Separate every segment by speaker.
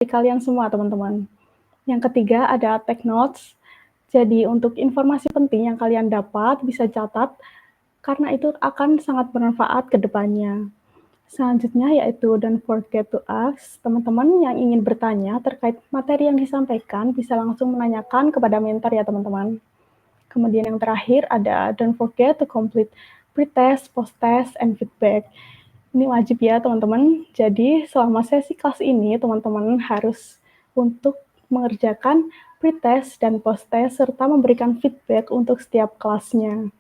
Speaker 1: seperti kalian semua, teman-teman. Yang ketiga ada take notes. Jadi untuk informasi penting yang kalian dapat bisa catat karena itu akan sangat bermanfaat ke depannya. Selanjutnya yaitu don't forget to ask. Teman-teman yang ingin bertanya terkait materi yang disampaikan bisa langsung menanyakan kepada mentor ya teman-teman. Kemudian yang terakhir ada don't forget to complete pre-test, post-test, and feedback. Ini wajib ya teman-teman. Jadi selama sesi kelas ini teman-teman harus untuk mengerjakan pre-test dan post-test serta memberikan feedback untuk setiap kelasnya.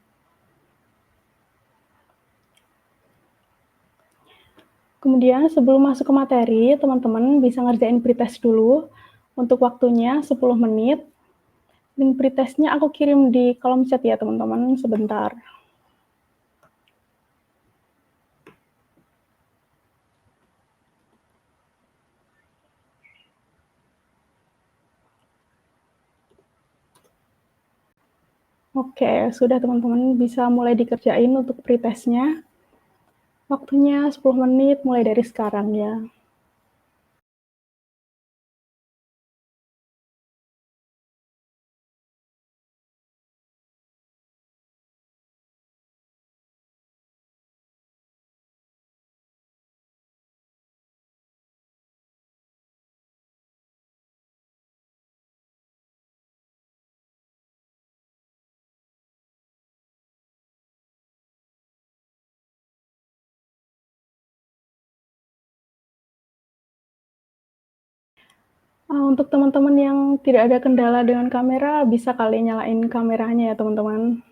Speaker 1: Kemudian sebelum masuk ke materi, teman-teman bisa ngerjain pretest dulu. Untuk waktunya 10 menit. Link pretestnya aku kirim di kolom chat ya teman-teman, sebentar. Oke, sudah teman-teman bisa mulai dikerjain untuk pretestnya. Waktunya 10 menit mulai dari sekarang ya. Untuk teman-teman yang tidak ada kendala dengan kamera, bisa kali nyalain kameranya ya teman-teman.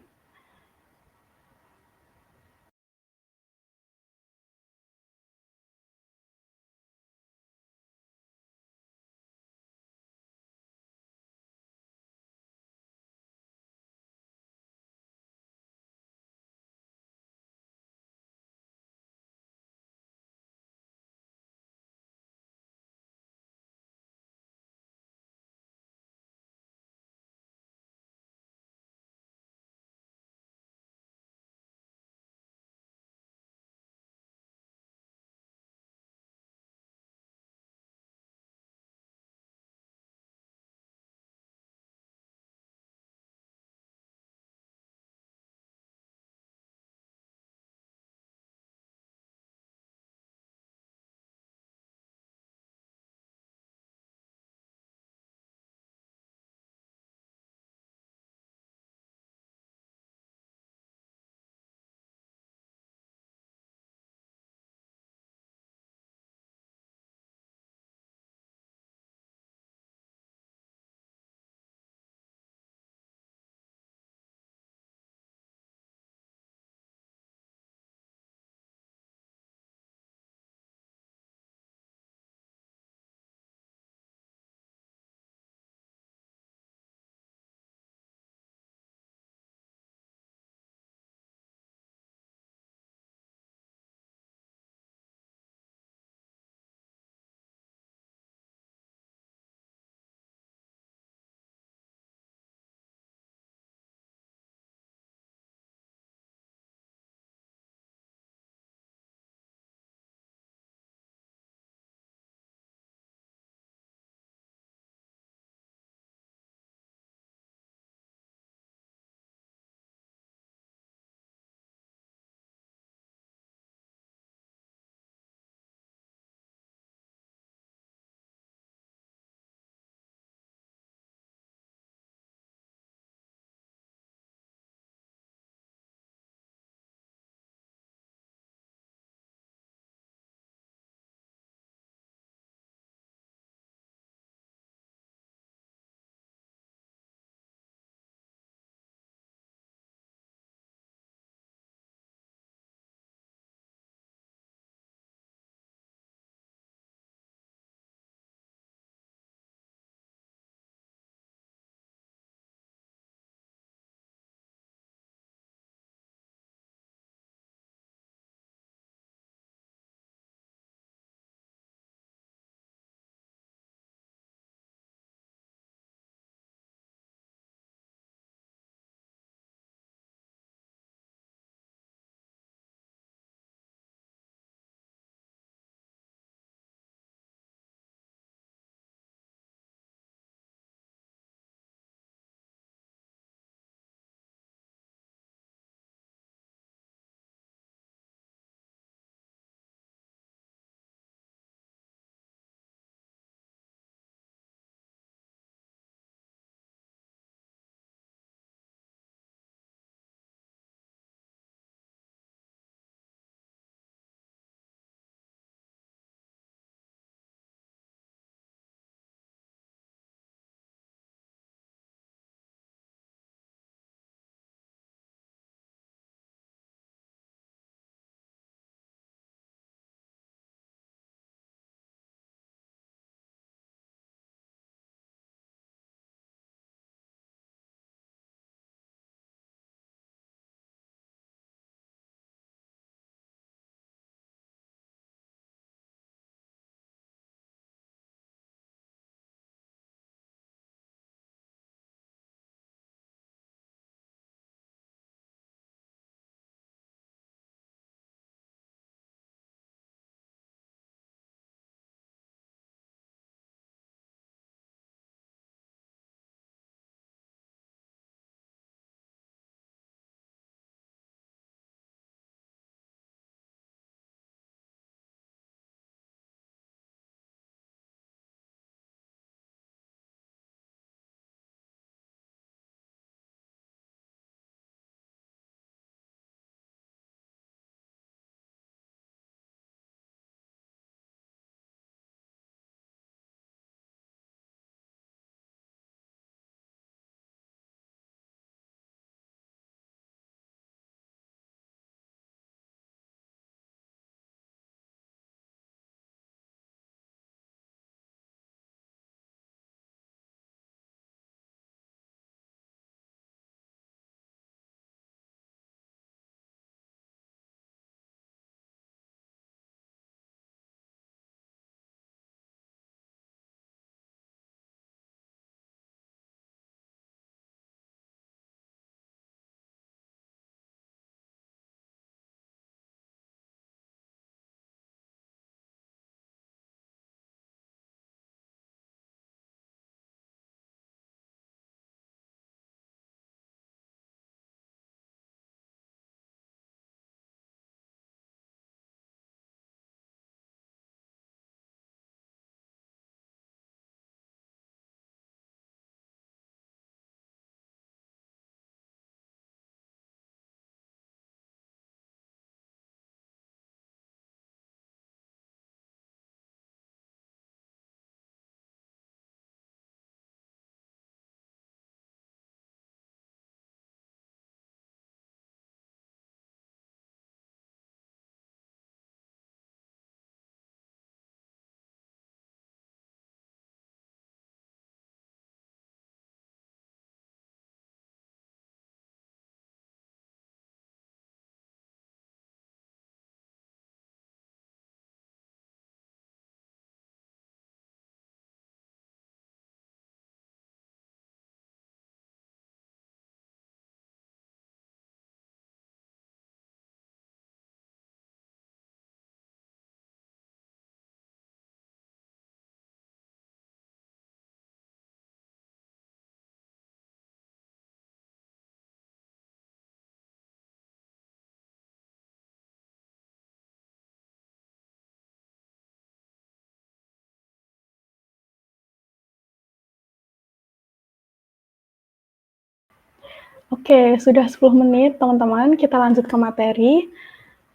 Speaker 1: Oke, sudah 10 menit teman-teman, kita lanjut ke materi.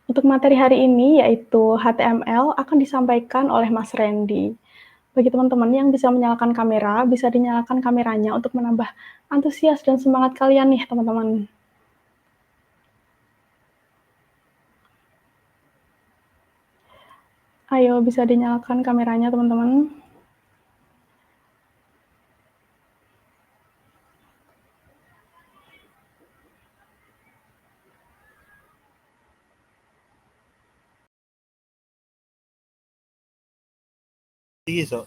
Speaker 1: Untuk materi hari ini yaitu HTML akan disampaikan oleh Mas Randy. Bagi teman-teman yang bisa menyalakan kamera, bisa dinyalakan kameranya untuk menambah antusias dan semangat kalian nih teman-teman. Ayo bisa dinyalakan kameranya teman-teman.
Speaker 2: Iso.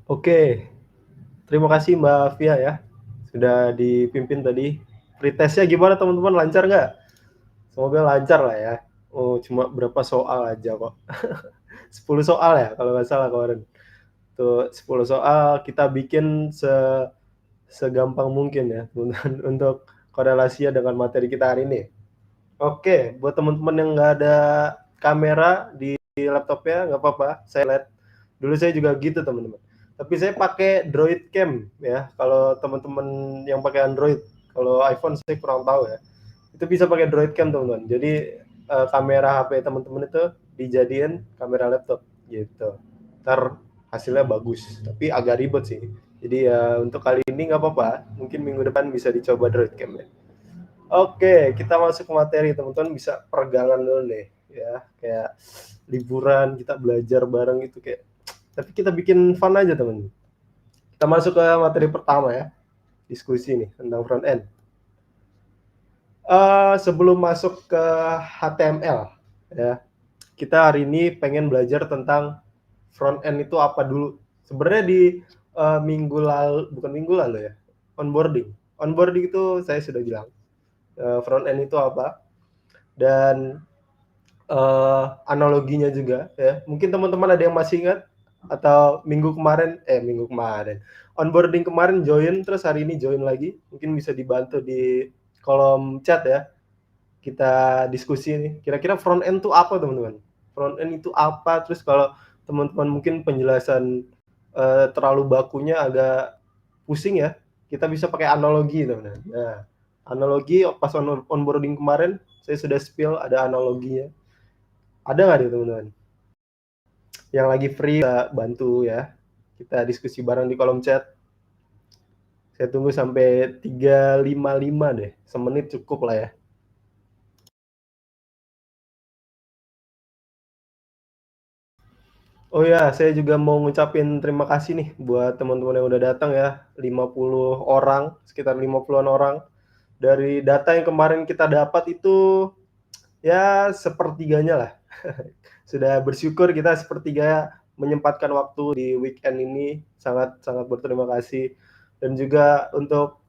Speaker 2: Oke, terima kasih Mbak Via ya, sudah dipimpin tadi. Pretestnya gimana teman-teman, lancar nggak? Semoga lancar lah ya. Oh, cuma berapa soal aja kok. 10 soal ya kalau nggak salah kemarin. Tuh 10 soal kita bikin segampang mungkin ya teman-teman untuk korelasinya dengan materi kita hari ini. Oke, buat teman-teman yang nggak ada kamera di laptopnya nggak apa-apa, saya lihat. Dulu saya juga gitu teman-teman. Tapi saya pakai Droid Cam ya. Kalau teman-teman yang pakai Android, kalau iPhone saya kurang tahu ya. Itu bisa pakai Droid Cam teman-teman. Jadi kamera HP teman-teman itu dijadiin kamera laptop gitu. Ntar hasilnya bagus, tapi agak ribet sih. Jadi ya untuk kali ini nggak apa-apa. Mungkin minggu depan bisa dicoba Droid Cam ya. Oke, kita masuk ke materi teman-teman, bisa peregangan dulu nih ya, kayak liburan kita belajar bareng itu kayak, tapi kita bikin fun aja teman. Kita masuk ke materi pertama ya, diskusi nih tentang front end. Sebelum masuk ke HTML ya, kita hari ini pengen belajar tentang front end itu apa dulu. Sebenarnya di minggu lalu, bukan minggu lalu ya, onboarding. Onboarding itu saya sudah bilang front end itu apa, dan analoginya juga ya. Mungkin teman-teman ada yang masih ingat atau minggu kemarin onboarding kemarin join, terus hari ini join lagi, mungkin bisa dibantu di kolom chat ya. Kita diskusi nih, kira-kira front end itu apa teman-teman? Front end itu apa? Terus kalau teman-teman mungkin penjelasan terlalu bakunya agak pusing ya, kita bisa pakai analogi teman-teman. Nah, analogi pas onboarding kemarin saya sudah spill ada analoginya. Ada nggak nih teman-teman yang lagi free, bisa bantu ya, kita diskusi bareng di kolom chat. Saya tunggu sampai 3.55 deh, semenit cukup lah ya. Oh ya, saya juga mau ngucapin terima kasih nih buat teman-teman yang udah datang ya, 50 orang, sekitar 50-an orang. Dari data yang kemarin kita dapat itu ya sepertiganya lah. Sudah bersyukur kita sepertiga menyempatkan waktu di weekend ini, sangat sangat berterima kasih. Dan juga untuk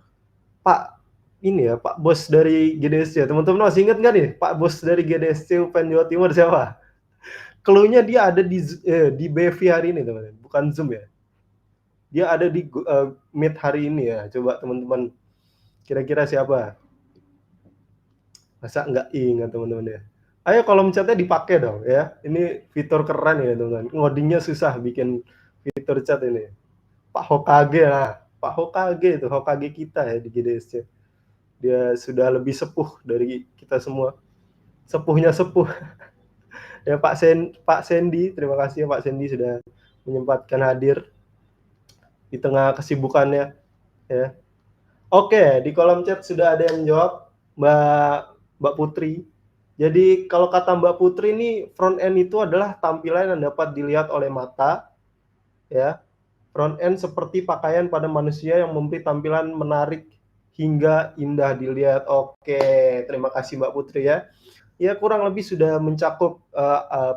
Speaker 2: Pak ini ya, Pak Bos dari GDSC. Teman-teman masih ingat nggak nih Pak Bos dari GDSC UPN Jawa Timur siapa? Clue-nya dia ada di BV hari ini teman-teman, bukan Zoom ya. Dia ada di Meet hari ini ya. Coba teman-teman kira-kira siapa? Masa nggak ingat teman-teman ya? Ayo kolom chatnya dipakai dong ya. Ini fitur keren ya teman-teman. Ngodingnya susah bikin fitur chat ini. Pak Hokage lah. Pak Hokage itu Hokage kita ya di GDSC. Dia sudah lebih sepuh dari kita semua. Sepuhnya sepuh. Ya Pak Sandy, terima kasih ya Pak Sandy sudah menyempatkan hadir di tengah kesibukannya ya. Oke, di kolom chat sudah ada yang jawab, Mbak Putri. Jadi kalau kata Mbak Putri ini, front end itu adalah tampilan yang dapat dilihat oleh mata ya. Front end seperti pakaian pada manusia yang memberi tampilan menarik hingga indah dilihat. Oke, terima kasih Mbak Putri ya. Ya kurang lebih sudah mencakup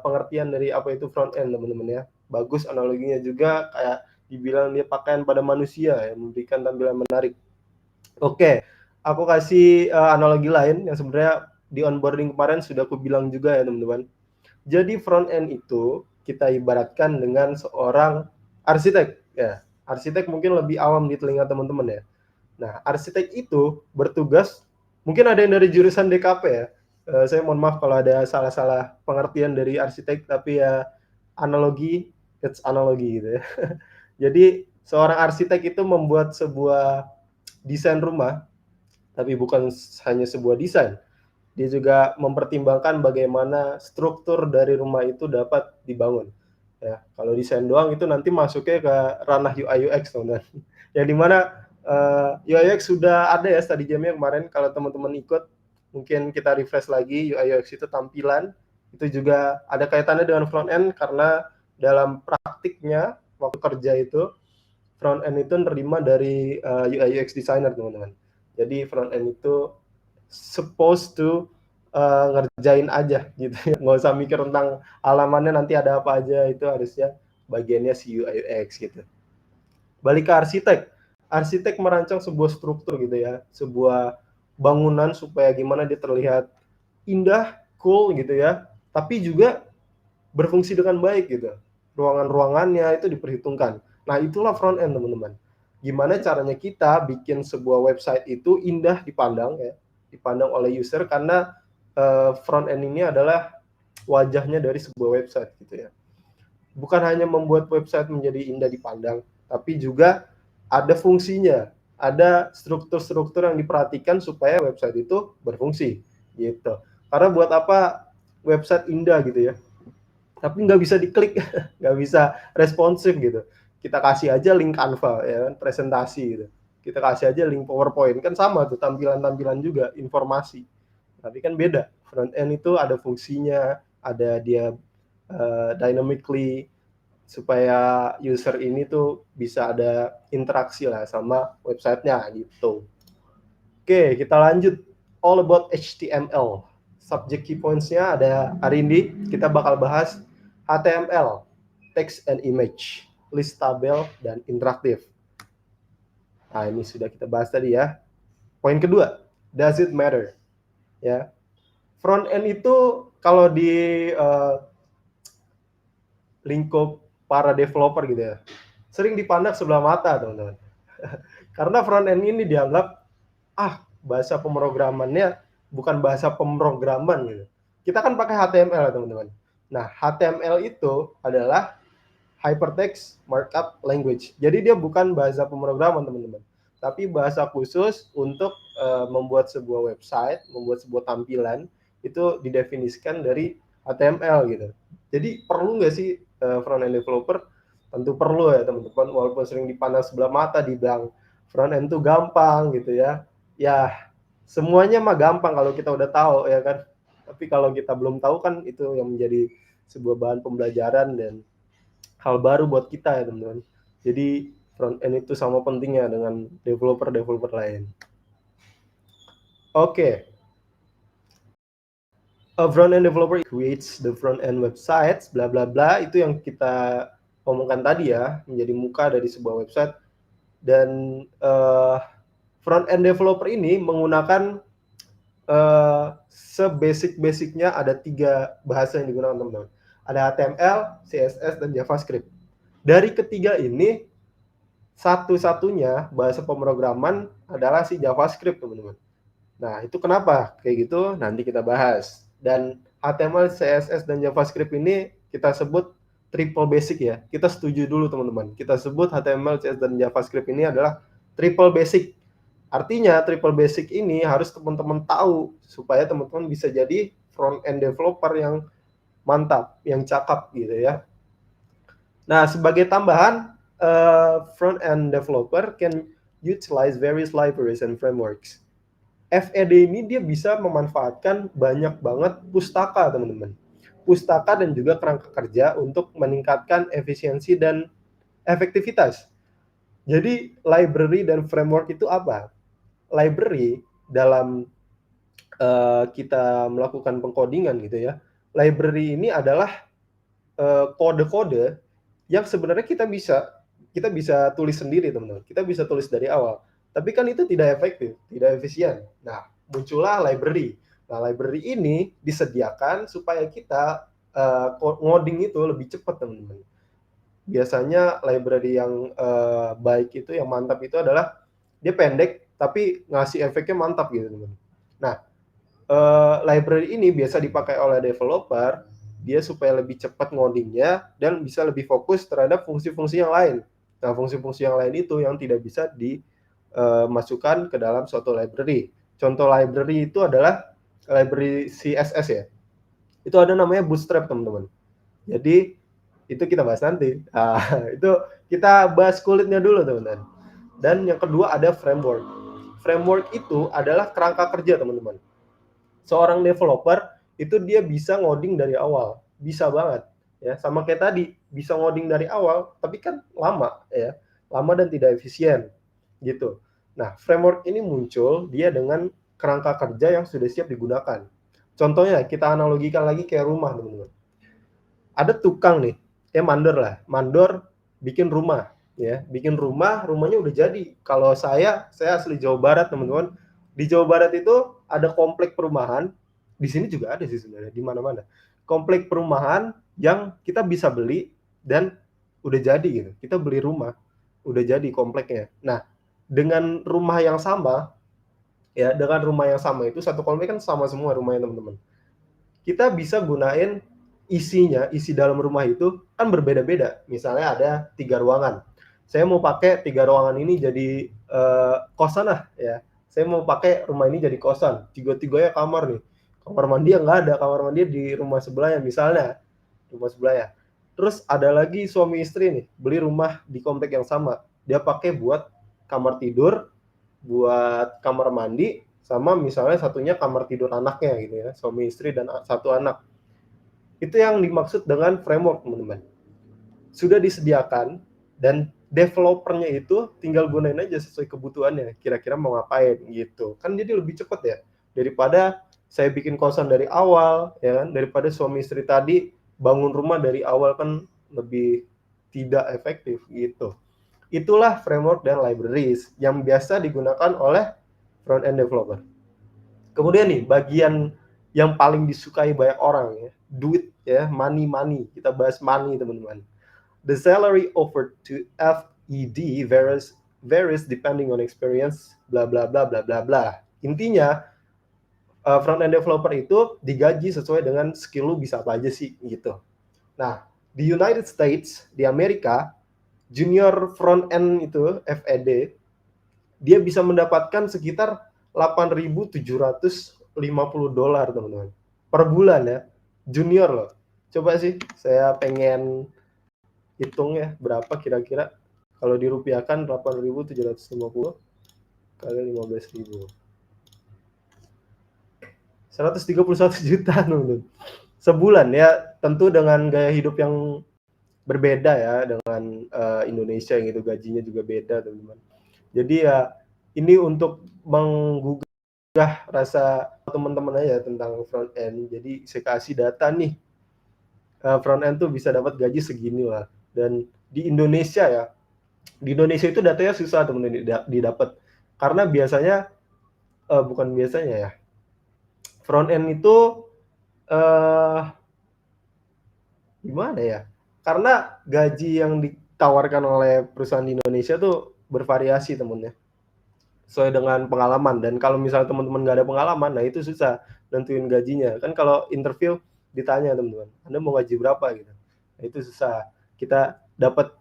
Speaker 2: pengertian dari apa itu front end teman-teman ya. Bagus analoginya juga, kayak dibilang dia pakaian pada manusia yang memberikan tampilan menarik. Oke, aku kasih analogi lain yang sebenarnya di onboarding kemarin sudah aku bilang juga ya teman-teman. Jadi front end itu kita ibaratkan dengan seorang arsitek ya. Arsitek mungkin lebih awam di telinga teman-teman ya. Nah, arsitek itu bertugas, mungkin ada yang dari jurusan DKP ya. Saya mohon maaf kalau ada salah-salah pengertian dari arsitek, tapi ya analogi, it's analogi gitu ya. Jadi seorang arsitek itu membuat sebuah desain rumah, tapi bukan hanya sebuah desain. Dia juga mempertimbangkan bagaimana struktur dari rumah itu dapat dibangun. Ya, kalau desain doang itu nanti masuknya ke ranah UI UX, teman-teman. Yang dimana UI UX sudah ada ya study jamnya kemarin, kalau teman-teman ikut mungkin kita refresh lagi. UI UX itu tampilan, itu juga ada kaitannya dengan front end karena dalam praktiknya waktu kerja itu front end itu nerima dari UI UX designer, teman-teman. Jadi front end itu supposed to ngerjain aja gitu ya, nggak usah mikir tentang halamannya nanti ada apa aja, itu harusnya bagiannya si UI UX gitu. Balik ke arsitek, arsitek merancang sebuah struktur gitu ya, sebuah bangunan supaya gimana dia terlihat indah, cool gitu ya, tapi juga berfungsi dengan baik gitu. Ruangan-ruangannya itu diperhitungkan. Nah, itulah front end, teman-teman. Gimana caranya kita bikin sebuah website itu indah dipandang ya, dipandang oleh user, karena front end ini adalah wajahnya dari sebuah website gitu ya. Bukan hanya membuat website menjadi indah dipandang, tapi juga ada fungsinya, ada struktur-struktur yang diperhatikan supaya website itu berfungsi gitu. Karena buat apa website indah gitu ya, tapi nggak bisa diklik, nggak bisa responsif gitu. Kita kasih aja link Canva ya kan, presentasi gitu. Kita kasih aja link PowerPoint, kan sama tuh tampilan-tampilan juga, informasi. Tapi kan beda. Front end itu ada fungsinya, ada dia dynamically supaya user ini tuh bisa ada interaksi lah sama websitenya gitu. Oke, kita lanjut. All about HTML. Subject key points-nya ada hari ini kita bakal bahas HTML, text and image, list tabel, dan interaktif. Nah, ini sudah kita bahas tadi ya. Poin kedua, does it matter? Ya, front end itu kalau di lingkup para developer gitu ya, sering dipandang sebelah mata, teman-teman. Karena front end ini dianggap bahasa pemrogramannya bukan bahasa pemrograman gitu. Kita kan pakai HTML, teman-teman. Nah, HTML itu adalah Hypertext Markup Language. Jadi dia bukan bahasa pemrograman, teman-teman, tapi bahasa khusus untuk membuat sebuah website, membuat sebuah tampilan, itu didefinisikan dari HTML gitu. Jadi perlu nggak sih front end developer? Tentu perlu ya, teman-teman. Walaupun sering dipandang sebelah mata, dibilang front end itu gampang gitu ya. Ya, semuanya mah gampang kalau kita udah tahu ya kan. Tapi kalau kita belum tahu kan itu yang menjadi sebuah bahan pembelajaran dan hal baru buat kita ya, teman-teman. Jadi front end itu sama pentingnya dengan developer-developer lain. Oke. A front end developer creates the front end websites, bla bla bla, itu yang kita omongkan tadi ya, menjadi muka dari sebuah website. Dan front end developer ini menggunakan sebasic-basicnya ada 3 bahasa yang digunakan, teman-teman. Ada HTML, CSS, dan JavaScript. Dari ketiga ini, satu-satunya bahasa pemrograman adalah si JavaScript, teman-teman. Nah, itu kenapa kayak gitu nanti kita bahas. Dan HTML, CSS, dan JavaScript ini kita sebut triple basic ya. Kita setuju dulu, teman-teman. Kita sebut HTML, CSS, dan JavaScript ini adalah triple basic. Artinya triple basic ini harus teman-teman tahu supaya teman-teman bisa jadi front end developer yang mantap, yang cakep gitu ya. Nah, sebagai tambahan, front end developer can utilize various libraries and frameworks. FED ini dia bisa memanfaatkan banyak banget pustaka, teman-teman. Pustaka dan juga kerangka kerja untuk meningkatkan efisiensi dan efektivitas. Jadi library dan framework itu apa? Library dalam kita melakukan pengkodingan gitu ya. Library ini adalah kode-kode yang sebenarnya kita bisa tulis sendiri, teman-teman. Kita bisa tulis dari awal. Tapi kan itu tidak efektif, tidak efisien. Nah, muncullah library. Nah, library ini disediakan supaya kita ngoding itu lebih cepat, teman-teman. biasanya library yang baik itu, yang mantap itu adalah dia pendek tapi ngasih efeknya mantap gitu teman. Nah, library ini biasa dipakai oleh developer dia supaya lebih cepat ngodingnya dan bisa lebih fokus terhadap fungsi-fungsi yang lain. Nah, fungsi-fungsi yang lain itu yang tidak bisa dimasukkan ke dalam suatu library. Contoh library itu adalah library CSS ya. Itu ada namanya Bootstrap teman-teman. Jadi itu kita bahas nanti. Itu kita bahas kulitnya dulu teman-teman. Dan yang kedua ada framework. Framework itu adalah kerangka kerja teman-teman. Seorang developer itu dia bisa ngoding dari awal, bisa banget ya, sama kayak tadi bisa ngoding dari awal tapi kan lama ya, lama dan tidak efisien gitu. Nah, framework ini muncul dia dengan kerangka kerja yang sudah siap digunakan. Contohnya kita analogikan lagi kayak rumah teman-teman. Ada tukang nih, kayak mandor bikin rumah ya, bikin rumahnya udah jadi. Kalau saya asli Jawa Barat teman-teman. Di Jawa Barat itu ada komplek perumahan, di sini juga ada sih sebenarnya, di mana-mana. Komplek perumahan yang kita bisa beli dan udah jadi gitu. Kita beli rumah, udah jadi kompleknya. Nah, dengan rumah yang sama ya, dengan rumah yang sama itu satu komplek kan sama semua rumahnya teman-teman. Kita bisa gunain isi dalam rumah itu kan berbeda-beda. Misalnya ada 3 ruangan. Saya mau pakai 3 ruangan ini jadi kosan lah ya. Saya mau pakai rumah ini jadi kosan. Tiga-tiganya kamar nih. Kamar mandi yang nggak ada, kamar mandi di rumah sebelahnya misalnya. Rumah sebelahnya. Terus ada lagi suami istri nih, beli rumah di komplek yang sama. Dia pakai buat kamar tidur, buat kamar mandi, sama misalnya satunya kamar tidur anaknya gitu ya, suami istri dan satu anak. Itu yang dimaksud dengan framework teman-teman. Sudah disediakan dan developernya itu tinggal gunain aja sesuai kebutuhannya, kira-kira mau ngapain gitu. Kan jadi lebih cepat ya daripada saya bikin kosan dari awal ya kan, daripada suami istri tadi bangun rumah dari awal kan lebih tidak efektif gitu. Itulah framework dan libraries yang biasa digunakan oleh front end developer. Kemudian nih bagian yang paling disukai banyak orang ya, duit ya, money. Kita bahas money teman-teman. The salary offered to FED varies depending on experience, bla bla bla bla bla bla. Intinya front end developer itu digaji sesuai dengan skill lu bisa apa aja sih gitu. Nah, di United States, di Amerika, junior front end itu FED dia bisa mendapatkan sekitar $8.750 teman-teman per bulan ya, junior loh. Coba sih saya pengen hitung ya berapa kira-kira kalau dirupiahkan 8.750 kali 15.000, 131 juta teman-teman sebulan ya. Tentu dengan gaya hidup yang berbeda ya dengan Indonesia yang itu gajinya juga beda teman-teman. Jadi ya ini untuk menggugah rasa teman-teman aja tentang front end. Jadi saya kasih data nih, front end tuh bisa dapat gaji segini lah. Dan di Indonesia ya, di Indonesia itu datanya susah teman-teman didapat. Karena biasanya bukan biasanya ya, front end itu gimana ya? Karena gaji yang ditawarkan oleh perusahaan di Indonesia tuh bervariasi temennya, sesuai dengan pengalaman. Dan kalau misalnya teman-teman nggak ada pengalaman, nah itu susah nentuin gajinya. Kan kalau interview ditanya teman-teman, Anda mau gaji berapa gitu. Nah, itu susah. Kita dapat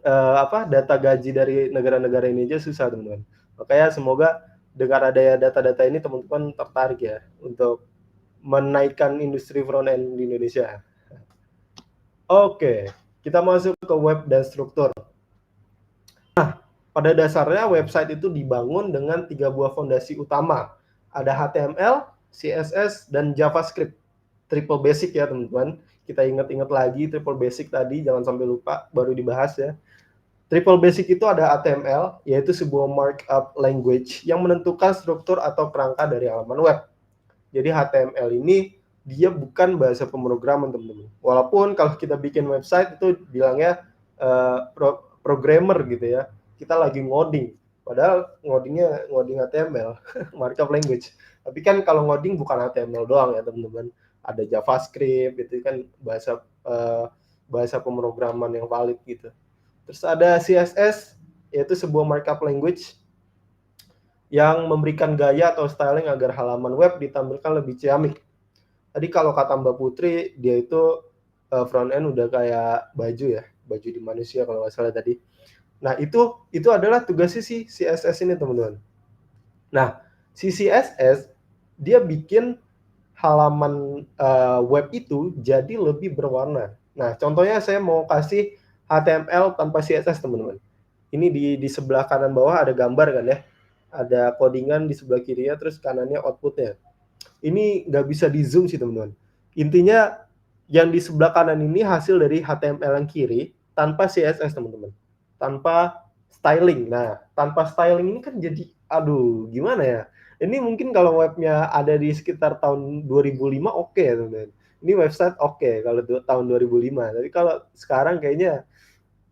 Speaker 2: data gaji dari negara-negara ini aja susah teman-teman. Makanya semoga dengan adanya data-data ini teman-teman tertarik ya untuk menaikkan industri front end di Indonesia. Oke, kita masuk ke web dan struktur. Nah, pada dasarnya website itu dibangun dengan 3 buah fondasi utama. Ada HTML, CSS, dan JavaScript. Triple basic ya teman-teman. Kita ingat-ingat lagi triple basic tadi, jangan sampai lupa, baru dibahas ya. Triple basic itu ada HTML, yaitu sebuah markup language yang menentukan struktur atau kerangka dari halaman web. Jadi HTML ini dia bukan bahasa pemrograman teman-teman. Walaupun kalau kita bikin website itu bilangnya programmer gitu ya. Kita lagi ngoding. Padahal ngoding HTML, markup language. Tapi kan kalau ngoding bukan HTML doang ya teman-teman. Ada JavaScript, itu kan bahasa pemrograman yang valid gitu. Terus ada CSS, yaitu sebuah markup language yang memberikan gaya atau styling agar halaman web ditampilkan lebih ciamik. Tadi kalau kata Mbak Putri, dia itu front end udah kayak baju ya, baju di manusia kalau nggak salah tadi. Nah, itu adalah tugasnya si CSS ini, teman-teman. Nah, si CSS dia bikin halaman web itu jadi lebih berwarna. Nah, contohnya saya mau kasih HTML tanpa CSS, teman-teman. Ini di sebelah kanan bawah ada gambar kan ya. Ada codingan di sebelah kirinya, terus kanannya outputnya. Ini nggak bisa di zoom sih, teman-teman. Intinya yang di sebelah kanan ini hasil dari HTML yang kiri tanpa CSS, teman-teman. Tanpa styling. Nah, tanpa styling ini kan jadi, aduh, gimana ya? Ini mungkin kalau webnya ada di sekitar tahun 2005 oke, teman-teman. Ini website oke kalau tahun 2005. Tapi kalau sekarang kayaknya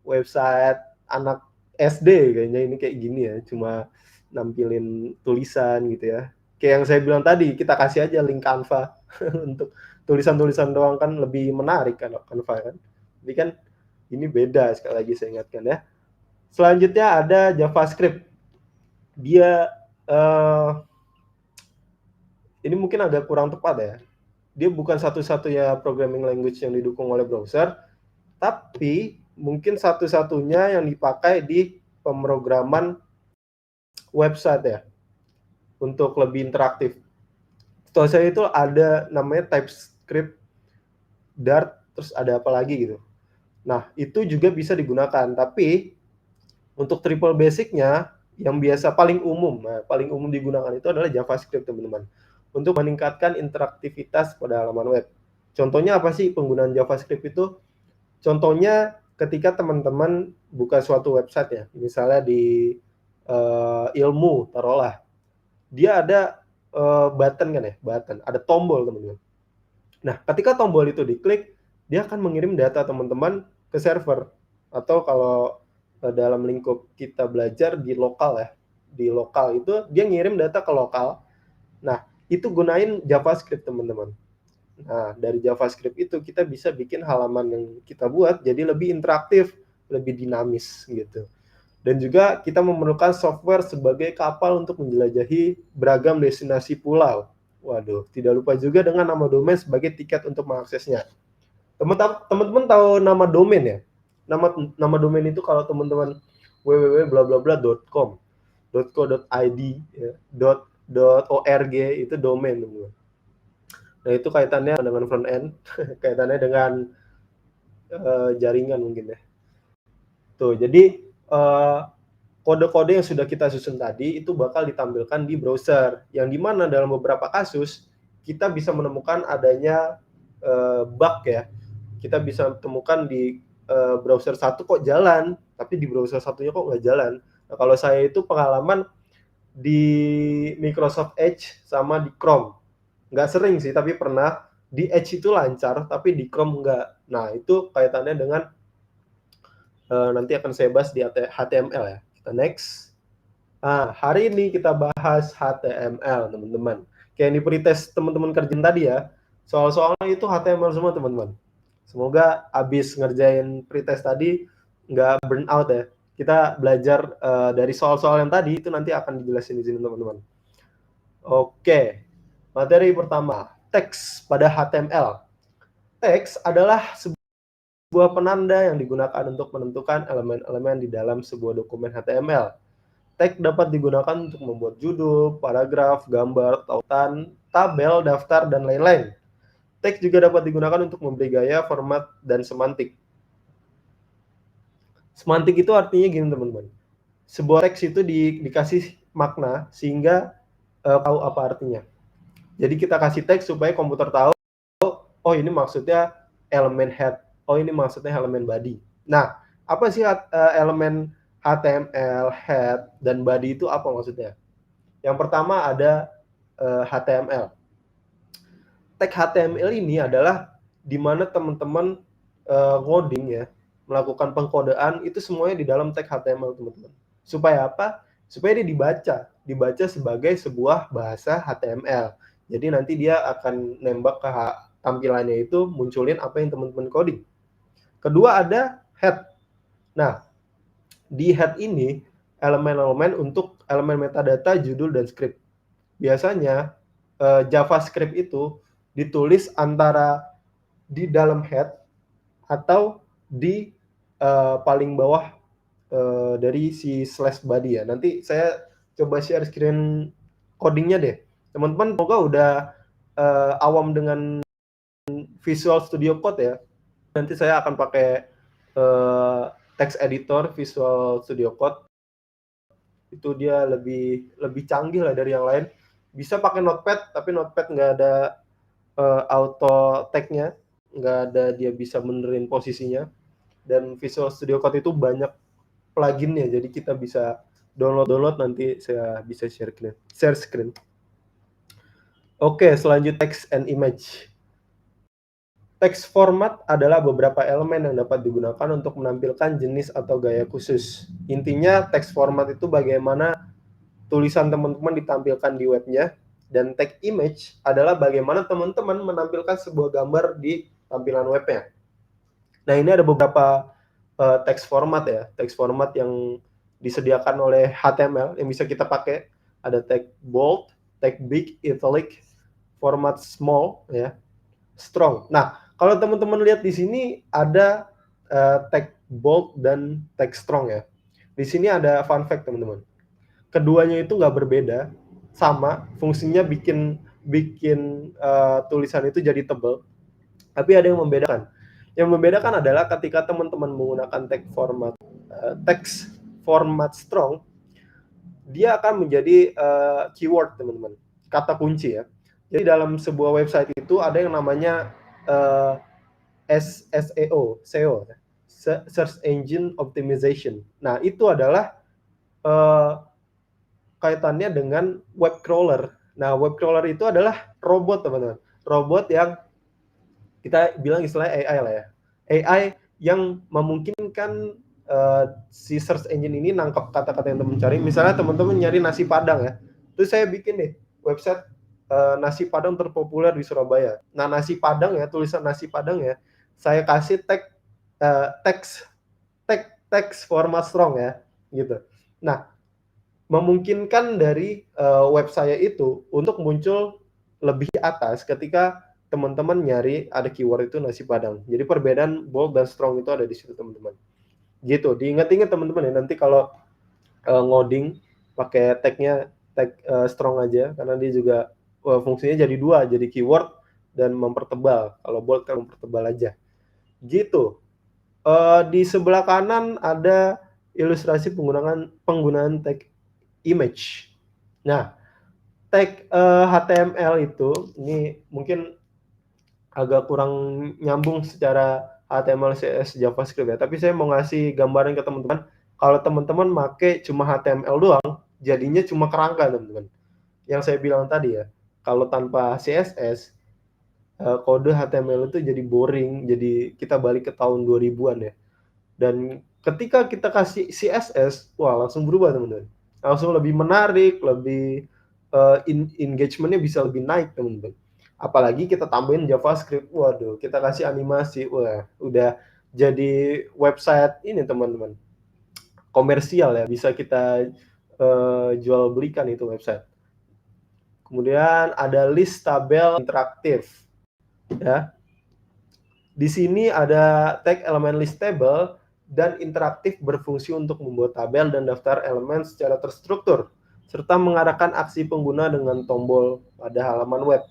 Speaker 2: website anak SD kayaknya ini kayak gini ya, cuma nampilin tulisan gitu ya. Kayak yang saya bilang tadi, kita kasih aja link Canva untuk tulisan-tulisan doang kan lebih menarik kan Canva kan. Jadi kan ini beda, sekali lagi saya ingatkan ya. Selanjutnya ada JavaScript. Dia ini mungkin agak kurang tepat ya. Dia bukan satu-satunya programming language yang didukung oleh browser, tapi mungkin satu-satunya yang dipakai di pemrograman website ya, untuk lebih interaktif. Setahu saya itu ada namanya TypeScript, Dart, terus ada apa lagi gitu. Nah, itu juga bisa digunakan, tapi untuk triple basic-nya yang biasa paling umum, paling umum digunakan itu adalah JavaScript, teman-teman, untuk meningkatkan interaktivitas pada halaman web. Contohnya apa sih penggunaan JavaScript itu? Contohnya ketika teman-teman buka suatu website ya, misalnya di ilmu, taruhlah, dia ada button kan ya, button, ada tombol, teman-teman. Nah, ketika tombol itu diklik, dia akan mengirim data teman-teman ke server, atau kalau dalam lingkup kita belajar di lokal ya, di lokal itu dia ngirim data ke lokal. Nah, itu gunain JavaScript, teman-teman. Nah, dari JavaScript itu kita bisa bikin halaman yang kita buat jadi lebih interaktif, lebih dinamis gitu. Dan juga kita memerlukan software sebagai kapal untuk menjelajahi beragam destinasi pulau. Waduh, tidak lupa juga dengan nama domain sebagai tiket untuk mengaksesnya. Teman-teman tahu nama domain ya? Nama domain itu kalau teman-teman www.blablabla.com, .co.id, ya, .org itu domain, teman-teman. Nah, itu kaitannya dengan front end, kaitannya dengan jaringan mungkin ya. Tuh, jadi kode-kode yang sudah kita susun tadi itu bakal ditampilkan di browser, yang dimana dalam beberapa kasus kita bisa menemukan adanya bug ya. Kita bisa temukan di browser satu kok jalan, tapi di browser satunya kok nggak jalan. Nah, kalau saya itu pengalaman di Microsoft Edge sama di Chrome. Nggak sering sih, tapi pernah. Di Edge itu lancar, tapi di Chrome nggak. Nah, itu kaitannya dengan nanti akan saya bahas di HTML ya. Kita next. Nah, hari ini kita bahas HTML, teman-teman. Kayak yang di pretest teman-teman kerjain tadi ya. Soal-soalnya itu HTML semua, teman-teman. Semoga abis ngerjain pretest tadi nggak burn out ya. Kita belajar dari soal-soal yang tadi itu nanti akan dijelasin di sini, teman-teman. Oke, materi pertama, teks pada HTML. Teks adalah sebuah penanda yang digunakan untuk menentukan elemen-elemen di dalam sebuah dokumen HTML. Tag dapat digunakan untuk membuat judul, paragraf, gambar, tautan, tabel, daftar, dan lain-lain. Tag juga dapat digunakan untuk memberi gaya, format, dan semantik. Semantik itu artinya gini, teman-teman. Sebuah teks itu dikasih makna sehingga tahu apa artinya. Jadi kita kasih teks supaya komputer tahu, oh ini maksudnya elemen head, oh ini maksudnya elemen body. Nah, apa sih elemen HTML, head, dan body itu apa maksudnya? Yang pertama ada HTML. Tag HTML ini adalah di mana teman-teman ngoding ya, melakukan pengkodean itu semuanya di dalam tag HTML, teman-teman. Supaya apa? Supaya dia dibaca sebagai sebuah bahasa HTML. Jadi nanti dia akan nembak ke tampilannya itu munculin apa yang teman-teman coding. Kedua ada head. Nah, di head ini elemen-elemen untuk elemen metadata, judul, dan script. Biasanya JavaScript itu ditulis antara di dalam head atau di paling bawah dari si slash body ya. Nanti saya coba share screen codingnya deh. Teman-teman semoga udah awam dengan Visual Studio Code ya. Nanti saya akan pakai text editor Visual Studio Code. Itu dia lebih canggih lah dari yang lain. Bisa pakai Notepad, tapi Notepad nggak ada auto tag-nya, nggak ada dia bisa benerin posisinya. Dan Visual Studio Code itu banyak plugin-nya, jadi kita bisa download nanti saya bisa share screen. Oke, selanjutnya text and image. Text format adalah beberapa elemen yang dapat digunakan untuk menampilkan jenis atau gaya khusus. Intinya text format itu bagaimana tulisan teman-teman ditampilkan di webnya, dan tag image adalah bagaimana teman-teman menampilkan sebuah gambar di tampilan webnya. Nah, ini ada beberapa text format ya, text format yang disediakan oleh HTML yang bisa kita pakai. Ada tag bold, tag big, italic, format small, ya, strong. Nah, kalau teman-teman lihat di sini ada tag bold dan tag strong ya. Di sini ada fun fact teman-teman. Keduanya itu nggak berbeda, sama fungsinya bikin tulisan itu jadi tebal, tapi ada yang membedakan. Yang membedakan adalah ketika teman-teman menggunakan text format strong, dia akan menjadi keyword teman-teman, kata kunci ya. Jadi dalam sebuah website itu ada yang namanya SEO, Search Engine Optimization. Nah, itu adalah kaitannya dengan web crawler. Nah, web crawler itu adalah robot teman-teman. Robot yang kita bilang istilahnya AI lah ya. AI yang memungkinkan si search engine ini nangkap kata-kata yang teman cari. Misalnya teman-teman nyari nasi Padang ya. Terus saya bikin nih website nasi Padang terpopuler di Surabaya. Nah, nasi Padang ya, tulisan nasi Padang ya, saya kasih text format strong ya, gitu. Nah, memungkinkan dari web saya itu untuk muncul lebih atas ketika teman-teman nyari ada keyword itu nasi Padang. Jadi perbedaan bold dan strong itu ada di situ teman-teman. Gitu, diingat-ingat teman-teman ya, nanti kalau ngoding pakai tag strong aja, karena dia juga fungsinya jadi dua, jadi keyword dan mempertebal. Kalau bold kan mempertebal aja. Gitu. Di sebelah kanan ada ilustrasi penggunaan tag image. Nah, tag HTML itu ini mungkin agak kurang nyambung secara HTML, CSS, JavaScript ya. Tapi saya mau ngasih gambaran ke teman-teman. Kalau teman-teman make cuma HTML doang, jadinya cuma kerangka teman-teman. Yang saya bilang tadi ya, kalau tanpa CSS, kode HTML itu jadi boring, jadi kita balik ke tahun 2000-an ya. Dan ketika kita kasih CSS, wah langsung berubah teman-teman. Langsung lebih menarik, lebih engagement-nya bisa lebih naik teman-teman. Apalagi kita tambahin JavaScript, waduh, kita kasih animasi, wah udah jadi website ini teman-teman, komersial ya, bisa kita jual belikan itu website. Kemudian ada list tabel interaktif ya. Di sini ada tag elemen list table dan interaktif berfungsi untuk membuat tabel dan daftar elemen secara terstruktur serta mengarahkan aksi pengguna dengan tombol pada halaman web.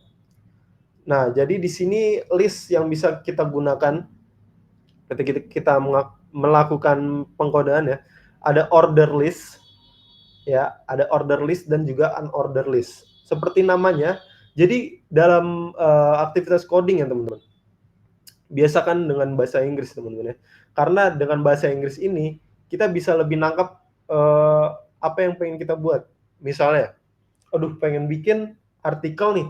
Speaker 2: Nah, jadi di sini list yang bisa kita gunakan ketika kita melakukan pengkodean ya, ada order list ya, ada order list dan juga unorder list. Seperti namanya, jadi dalam aktivitas coding ya teman-teman, biasakan dengan bahasa Inggris teman-teman ya. Karena dengan bahasa Inggris ini kita bisa lebih nangkap apa yang pengen kita buat. Misalnya, aduh pengen bikin artikel nih,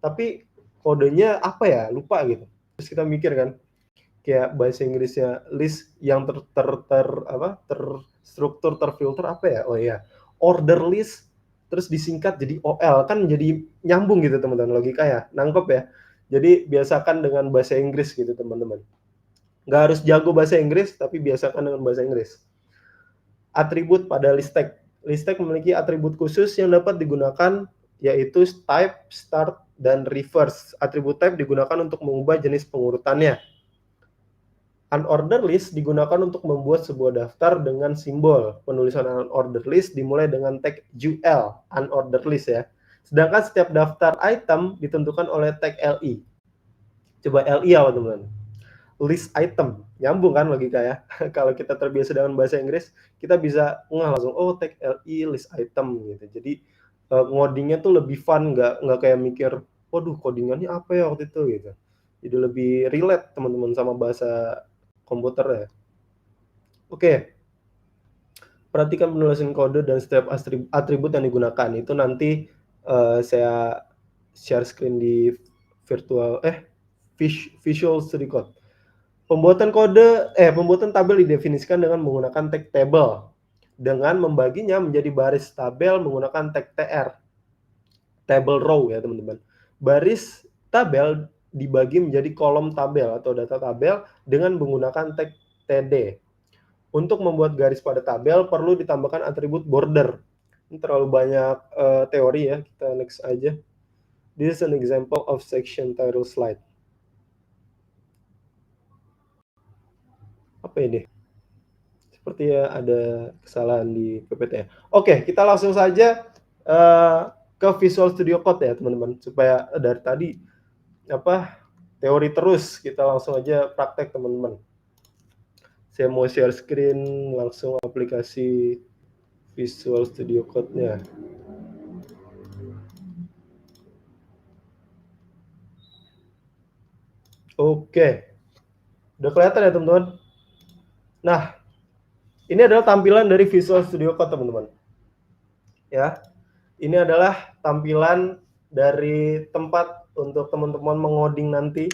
Speaker 2: tapi kodenya apa ya, lupa gitu. Terus kita mikir kan, kayak bahasa Inggrisnya list yang terstruktur, terfilter apa ya? Oh iya, order list terus disingkat jadi OL, kan jadi nyambung gitu teman-teman, logika ya, nangkep ya. Jadi biasakan dengan bahasa Inggris gitu teman-teman. Nggak harus jago bahasa Inggris, tapi biasakan dengan bahasa Inggris. atribut pada list tag. List tag memiliki atribut khusus yang dapat digunakan, yaitu type, start, dan reverse. Atribut type digunakan untuk mengubah jenis pengurutannya. Unordered list digunakan untuk membuat sebuah daftar dengan simbol. Penulisan unordered list dimulai dengan tag UL, unordered list ya. Sedangkan setiap daftar item ditentukan oleh tag LI. Coba LI apa teman-teman? List item. Nyambung kan logika ya. Kalau kita terbiasa dengan bahasa Inggris, kita bisa langsung, oh tag LI list item gitu. Jadi ngodingnya tuh lebih fun, nggak kayak mikir, waduh codingannya apa ya waktu itu gitu. Jadi lebih relate teman-teman sama bahasa komputer ya. Oke. Perhatikan penulisan kode dan setiap atribut yang digunakan. Itu nanti saya share screen di Visual Studio Code. Pembuatan tabel didefinisikan dengan menggunakan tag table dengan membaginya menjadi baris tabel menggunakan tag tr. Table row ya teman-teman. Baris tabel dibagi menjadi kolom tabel atau data tabel dengan menggunakan tag td. Untuk membuat garis pada tabel perlu ditambahkan atribut border. Ini terlalu banyak teori ya, kita next aja. This is an example of section title slide. Apa ini? Sepertinya ada kesalahan di PPT. Oke, kita langsung saja ke Visual Studio Code ya teman-teman, supaya dari tadi teori terus, kita langsung aja praktek teman-teman. Saya mau share screen langsung aplikasi Visual Studio Code-nya. Oke. Udah kelihatan ya teman-teman? Nah, ini adalah tampilan dari Visual Studio Code teman-teman. Ya, ini adalah tampilan dari tempat untuk teman-teman mengoding nanti.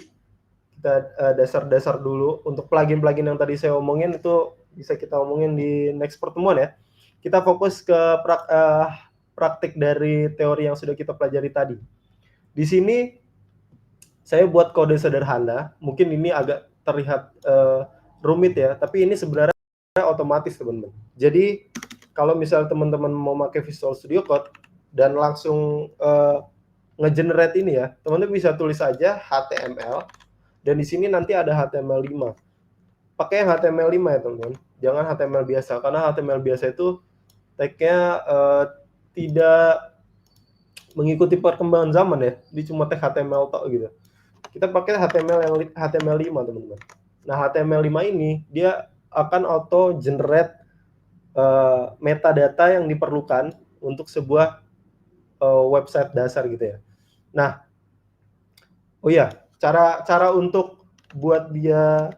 Speaker 2: Kita dasar-dasar dulu. Untuk plugin-plugin yang tadi saya omongin itu bisa kita omongin di next pertemuan ya. Kita fokus ke praktik dari teori yang sudah kita pelajari tadi. Di sini saya buat kode sederhana. Mungkin ini agak terlihat rumit ya, tapi ini sebenarnya otomatis teman-teman. Jadi kalau misal teman-teman mau pakai Visual Studio Code dan langsung nge-generate ini ya, teman-teman bisa tulis aja HTML. Dan di sini nanti ada HTML5. Pakai yang HTML5 ya teman-teman. Jangan HTML biasa, karena HTML biasa itu tag-nya tidak mengikuti perkembangan zaman ya. Dia cuma tag HTML tok gitu. Kita pakai HTML5 teman-teman. Nah HTML5 ini dia akan auto generate metadata yang diperlukan untuk sebuah website dasar gitu ya. Nah, oh iya, cara untuk buat dia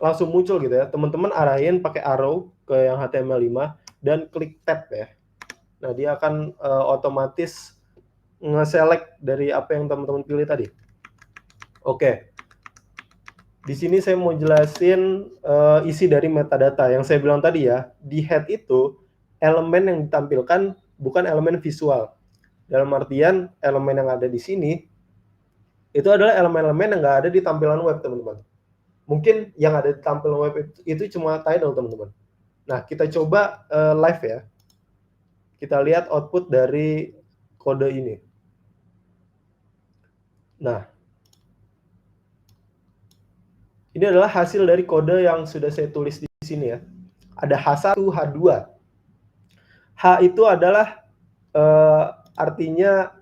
Speaker 2: langsung muncul gitu ya, teman-teman arahin pakai arrow ke yang HTML5 dan klik tab ya. Nah, dia akan otomatis nge-select dari apa yang teman-teman pilih tadi. Oke. Di sini saya mau jelasin isi dari metadata yang saya bilang tadi ya. Di head itu elemen yang ditampilkan bukan elemen visual. Dalam artian elemen yang ada di sini itu adalah elemen-elemen yang nggak ada di tampilan web teman-teman. Mungkin yang ada di tampilan web itu cuma title teman-teman. Nah kita coba live ya. Kita lihat output dari kode ini. Nah ini adalah hasil dari kode yang sudah saya tulis di sini ya. Ada H1, H2. H itu adalah artinya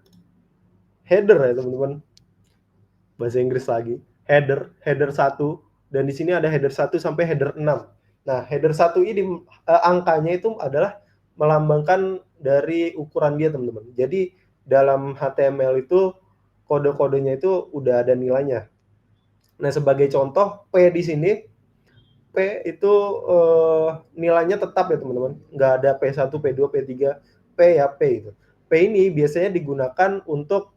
Speaker 2: header ya teman-teman. Bahasa Inggris lagi. Header 1. Dan di sini ada header 1 sampai header 6. Nah, header 1 ini angkanya itu adalah melambangkan dari ukuran dia teman-teman. Jadi dalam HTML itu kode-kodenya itu udah ada nilainya. Nah, sebagai contoh P di sini, P itu nilainya tetap ya teman-teman. Nggak ada P1, P2, P3, P ya P itu. P ini biasanya digunakan untuk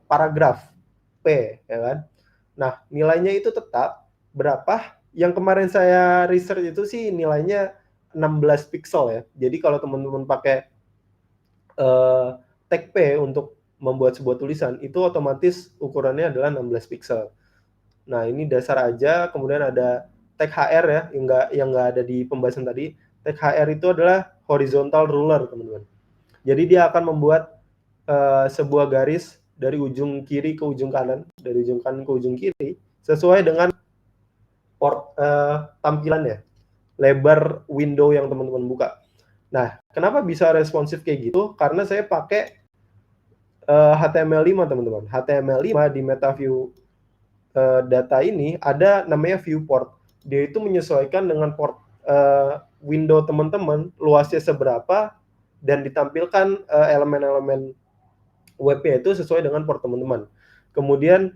Speaker 2: paragraf P ya kan. Nah, nilainya itu tetap berapa? Yang kemarin saya research itu sih nilainya 16 pixel ya. Jadi kalau teman-teman pakai tag P untuk membuat sebuah tulisan, itu otomatis ukurannya adalah 16 pixel. Nah, ini dasar aja, kemudian ada tag HR ya, yang nggak ada di pembahasan tadi. Tag HR itu adalah horizontal ruler, teman-teman. Jadi dia akan membuat sebuah garis dari ujung kiri ke ujung kanan, dari ujung kanan ke ujung kiri, sesuai dengan tampilannya, lebar window yang teman-teman buka. Nah, kenapa bisa responsif kayak gitu? Karena saya pakai HTML5, teman-teman. HTML5 di MetaView data ini ada namanya viewport. Dia itu menyesuaikan dengan port window teman-teman, luasnya seberapa, dan ditampilkan elemen-elemen webnya itu sesuai dengan port teman-teman. Kemudian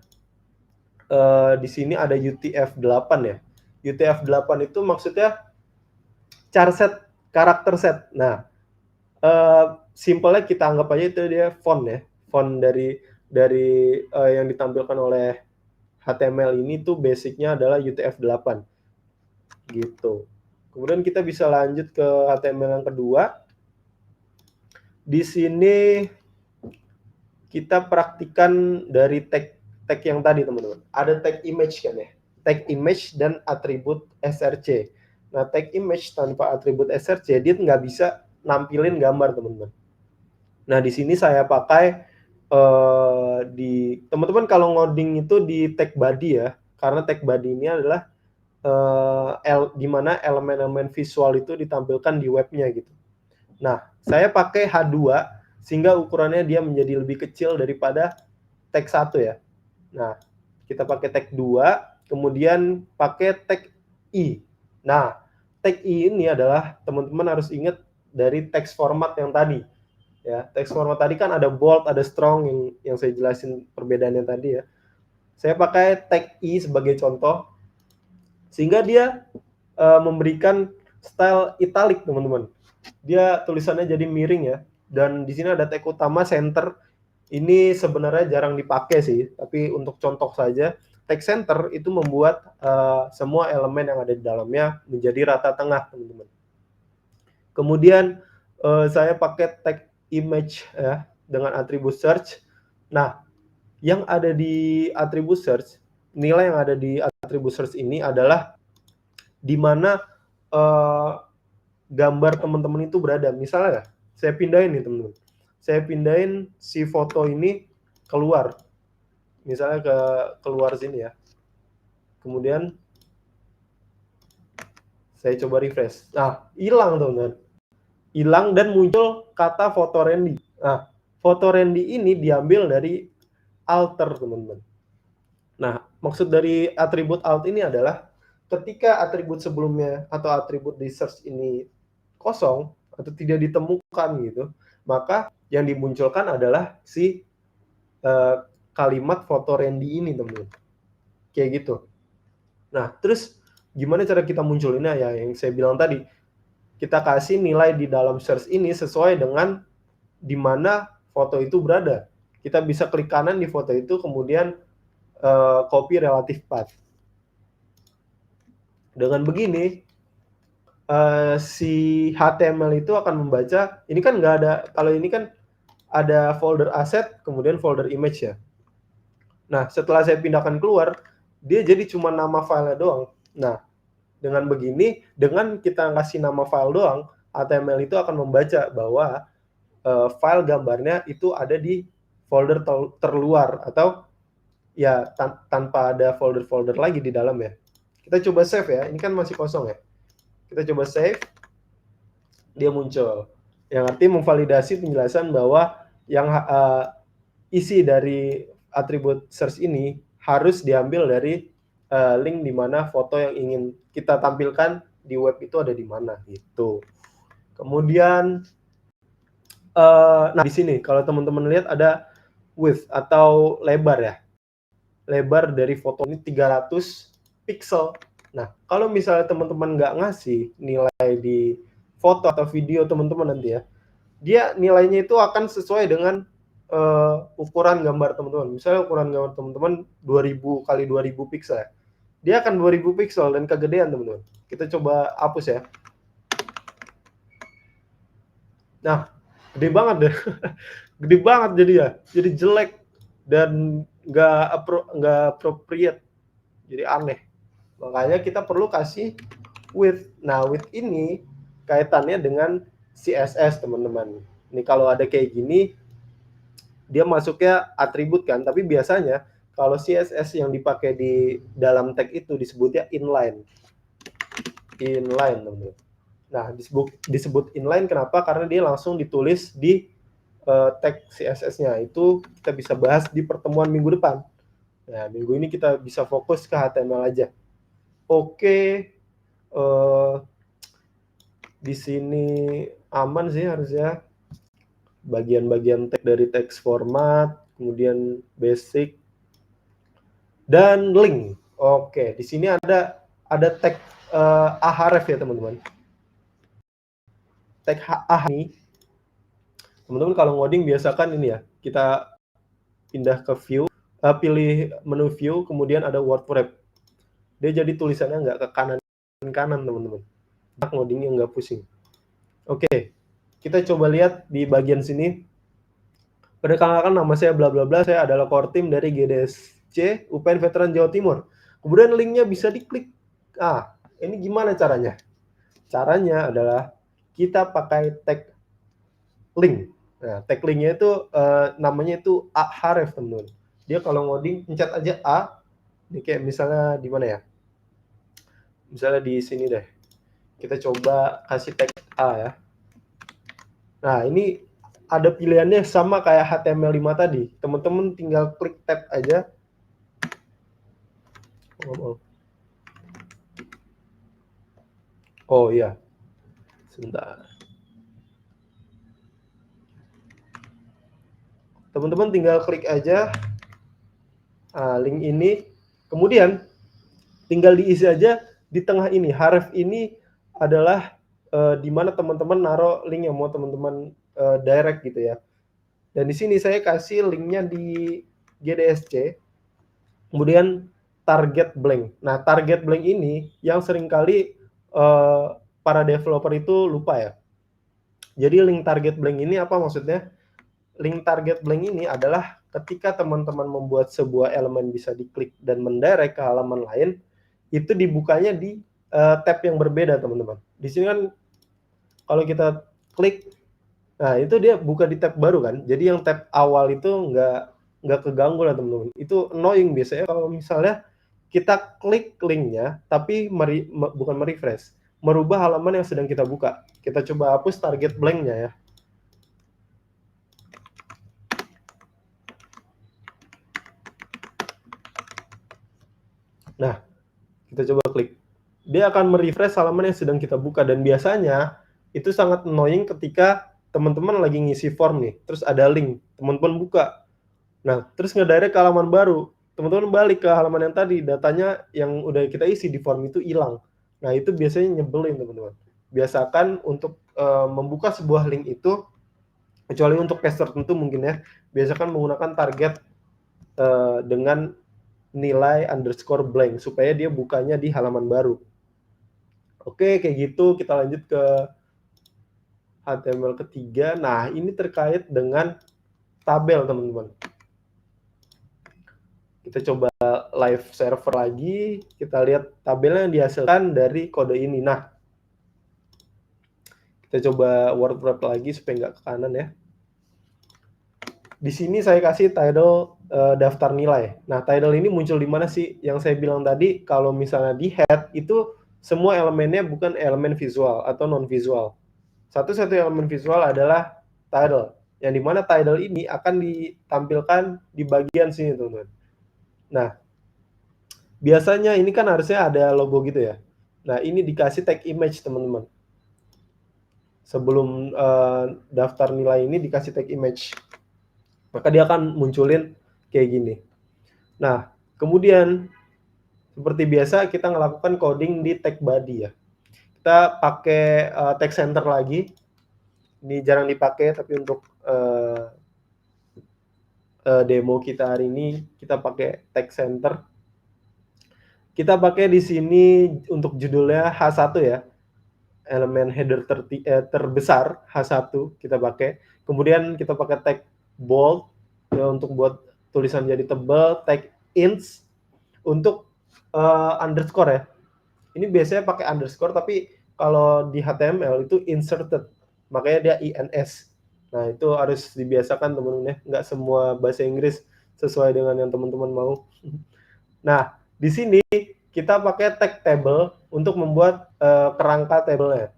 Speaker 2: di sini ada UTF-8 ya. UTF-8 itu maksudnya char set, karakter set. Nah, simpelnya kita anggap aja itu dia font ya. Font dari yang ditampilkan oleh HTML ini tuh basicnya adalah UTF-8. Gitu. Kemudian kita bisa lanjut ke HTML yang kedua. Di sini kita praktikan dari tag yang tadi, teman-teman. Ada tag image kan ya. Tag image dan atribut src. Nah, tag image tanpa atribut src dia nggak bisa nampilin gambar, teman-teman. Nah, di sini saya pakai di teman-teman kalau ngoding itu di tag body ya, karena tag body ini adalah di mana elemen-elemen visual itu ditampilkan di webnya gitu. Nah, saya pakai H2 sehingga ukurannya dia menjadi lebih kecil daripada tag 1 ya. Nah, kita pakai tag 2, kemudian pakai tag I. Nah, tag I ini adalah teman-teman harus ingat dari text format yang tadi. Ya, text format tadi kan ada bold, ada strong yang saya jelasin perbedaannya tadi ya. Saya pakai tag I sebagai contoh sehingga dia memberikan style italic, teman-teman. Dia tulisannya jadi miring ya. Dan di sini ada tag utama center. Ini sebenarnya jarang dipakai sih, tapi untuk contoh saja, tag center itu membuat semua elemen yang ada di dalamnya menjadi rata tengah, teman-teman. Kemudian saya pakai tag image ya dengan atribut search. Nah, yang ada di atribut search, nilai yang ada di atribut search ini adalah di mana gambar teman-teman itu berada. Misalnya, saya pindahin nih teman-teman. Saya pindahin si foto ini keluar. Misalnya keluar sini ya. Kemudian saya coba refresh. Nah, hilang teman-teman. Hilang dan muncul kata foto Randy. Nah, foto Randy ini diambil dari alter, teman-teman. Nah, maksud dari atribut alt ini adalah ketika atribut sebelumnya atau atribut di search ini kosong atau tidak ditemukan gitu, maka yang dimunculkan adalah si kalimat foto Randy ini, teman-teman. Kayak gitu. Nah, terus gimana cara kita munculinnya ya? Yang saya bilang tadi, kita kasih nilai di dalam search ini sesuai dengan di mana foto itu berada. Kita bisa klik kanan di foto itu, kemudian copy relative path. Dengan begini, si HTML itu akan membaca, ini kan nggak ada, kalau ini kan ada folder asset, kemudian folder image ya. Nah, setelah saya pindahkan keluar, dia jadi cuma nama filenya doang. Nah, dengan begini, dengan kita ngasih nama file doang, HTML itu akan membaca bahwa file gambarnya itu ada di folder terluar, atau ya tanpa ada folder-folder lagi di dalam ya. Kita coba save ya, ini kan masih kosong ya. Kita coba save, dia muncul. Yang artinya memvalidasi penjelasan bahwa yang isi dari atribut search ini harus diambil dari link di mana foto yang ingin kita tampilkan di web itu ada di mana gitu. Kemudian nah di sini kalau teman-teman lihat ada width atau lebar ya. Lebar dari foto ini 300 pixel. Nah, kalau misalnya teman-teman nggak ngasih nilai di foto atau video teman-teman nanti ya, dia nilainya itu akan sesuai dengan ukuran gambar teman-teman. Misalnya ukuran gambar teman-teman 2000 kali 2000 pixel ya. Dia akan 2000 pixel dan kegedean teman-teman. Kita coba hapus ya. Nah, gede banget deh. Gede banget jadi ya. Jadi jelek dan nggak appropriate. Jadi aneh. Makanya kita perlu kasih with. Nah, with ini kaitannya dengan CSS, teman-teman. Ini kalau ada kayak gini, dia masuknya atribut kan, tapi biasanya kalau CSS yang dipakai di dalam tag itu disebutnya inline. Inline, teman-teman. Nah, disebut inline kenapa? Karena dia langsung ditulis di tag CSS-nya. Itu kita bisa bahas di pertemuan minggu depan. Nah, minggu ini kita bisa fokus ke HTML aja. Oke, di sini aman sih harusnya. Bagian-bagian tag dari text format, kemudian basic, dan link. Oke, di sini ada tag ahref ya teman-teman. Tag ahref ini, teman-teman kalau ngoding biasakan ini ya, kita pindah ke view, pilih menu view, kemudian ada word wrap. Dia jadi tulisannya nggak ke kanan teman-teman. Ngodingnya nggak pusing. Oke, kita coba lihat di bagian sini. Perkenalkan, nama saya bla bla bla, saya adalah core team dari GDSC UPN Veteran Jawa Timur. Kemudian linknya bisa diklik. Ini gimana caranya? Caranya adalah kita pakai tag link. Nah, tag linknya itu namanya itu ahref, teman-teman. Dia kalau ngoding pencet aja A. Ini kayak misalnya di mana ya? Misalnya di sini deh. Kita coba kasih tag A ya. Nah, ini ada pilihannya sama kayak HTML5 tadi. Teman-teman tinggal klik tab aja. Oh iya. Sebentar. Teman-teman tinggal klik aja link ini. Kemudian tinggal diisi aja di tengah ini. Href ini adalah di mana teman-teman naruh link yang mau teman-teman direct gitu ya. Dan di sini saya kasih linknya di GDSC. Kemudian target blank. Nah, target blank ini yang seringkali para developer itu lupa ya. Jadi link target blank ini apa maksudnya? Link target blank ini adalah ketika teman-teman membuat sebuah elemen bisa diklik dan mendirect ke halaman lain, itu dibukanya di tab yang berbeda, teman-teman. Di sini kan kalau kita klik, nah itu dia buka di tab baru kan. Jadi yang tab awal itu nggak keganggu lah, teman-teman. Itu annoying biasanya kalau misalnya kita klik linknya tapi bukan merefresh, merubah halaman yang sedang kita buka. Kita coba hapus target blanknya ya. Nah, kita coba klik. Dia akan merefresh halaman yang sedang kita buka, dan biasanya itu sangat annoying ketika teman-teman lagi ngisi form nih, terus ada link, teman-teman buka. Nah, terus ngedirect ke halaman baru. Teman-teman balik ke halaman yang tadi, datanya yang udah kita isi di form itu hilang. Nah, itu biasanya nyebelin, teman-teman. Biasakan untuk membuka sebuah link itu, kecuali untuk case tertentu mungkin ya, biasakan menggunakan target dengan nilai underscore blank supaya dia bukanya di halaman baru. Oke, kayak gitu. Kita lanjut ke HTML ketiga. Nah, ini terkait dengan tabel, teman-teman. Kita coba live server lagi. Kita lihat tabelnya yang dihasilkan dari kode ini. Nah, kita coba word wrap lagi supaya nggak ke kanan ya. Di sini saya kasih title daftar nilai. Nah, title ini muncul di mana sih? Yang saya bilang tadi, kalau misalnya di head, itu semua elemennya bukan elemen visual atau non-visual. Satu-satu elemen visual adalah title. Yang dimana title ini akan ditampilkan di bagian sini, teman-teman. Nah, biasanya ini kan harusnya ada logo gitu ya. Nah, ini dikasih tag image, teman-teman. Sebelum daftar nilai ini dikasih tag image. Maka dia akan munculin kayak gini. Nah, kemudian seperti biasa kita melakukan coding di tag body ya. Kita pakai tag center lagi. Ini jarang dipakai, tapi untuk demo kita hari ini kita pakai tag center. Kita pakai di sini untuk judulnya H1 ya. Elemen header terbesar H1 kita pakai. Kemudian kita pakai tag bold ya, untuk buat tulisan jadi tebal, tag ins untuk underscore ya. Ini biasanya pakai underscore, tapi kalau di HTML itu inserted, makanya dia INS. Nah, itu harus dibiasakan teman-teman ya, nggak semua bahasa Inggris sesuai dengan yang teman-teman mau. Nah, di sini kita pakai tag table untuk membuat kerangka tabelnya.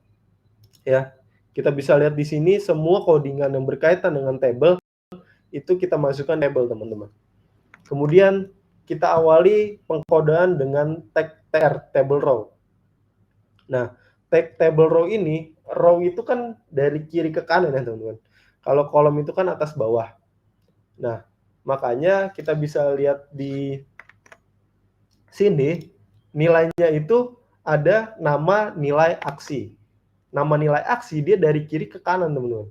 Speaker 2: Ya, kita bisa lihat di sini semua codingan yang berkaitan dengan table itu kita masukkan table, teman-teman. Kemudian kita awali pengkodean dengan tag table row. Nah, tag table row ini, row itu kan dari kiri ke kanan ya teman-teman. Kalau kolom itu kan atas bawah. Nah, makanya kita bisa lihat di sini nilainya itu ada nama nilai aksi. Nama nilai aksi dia dari kiri ke kanan teman-teman.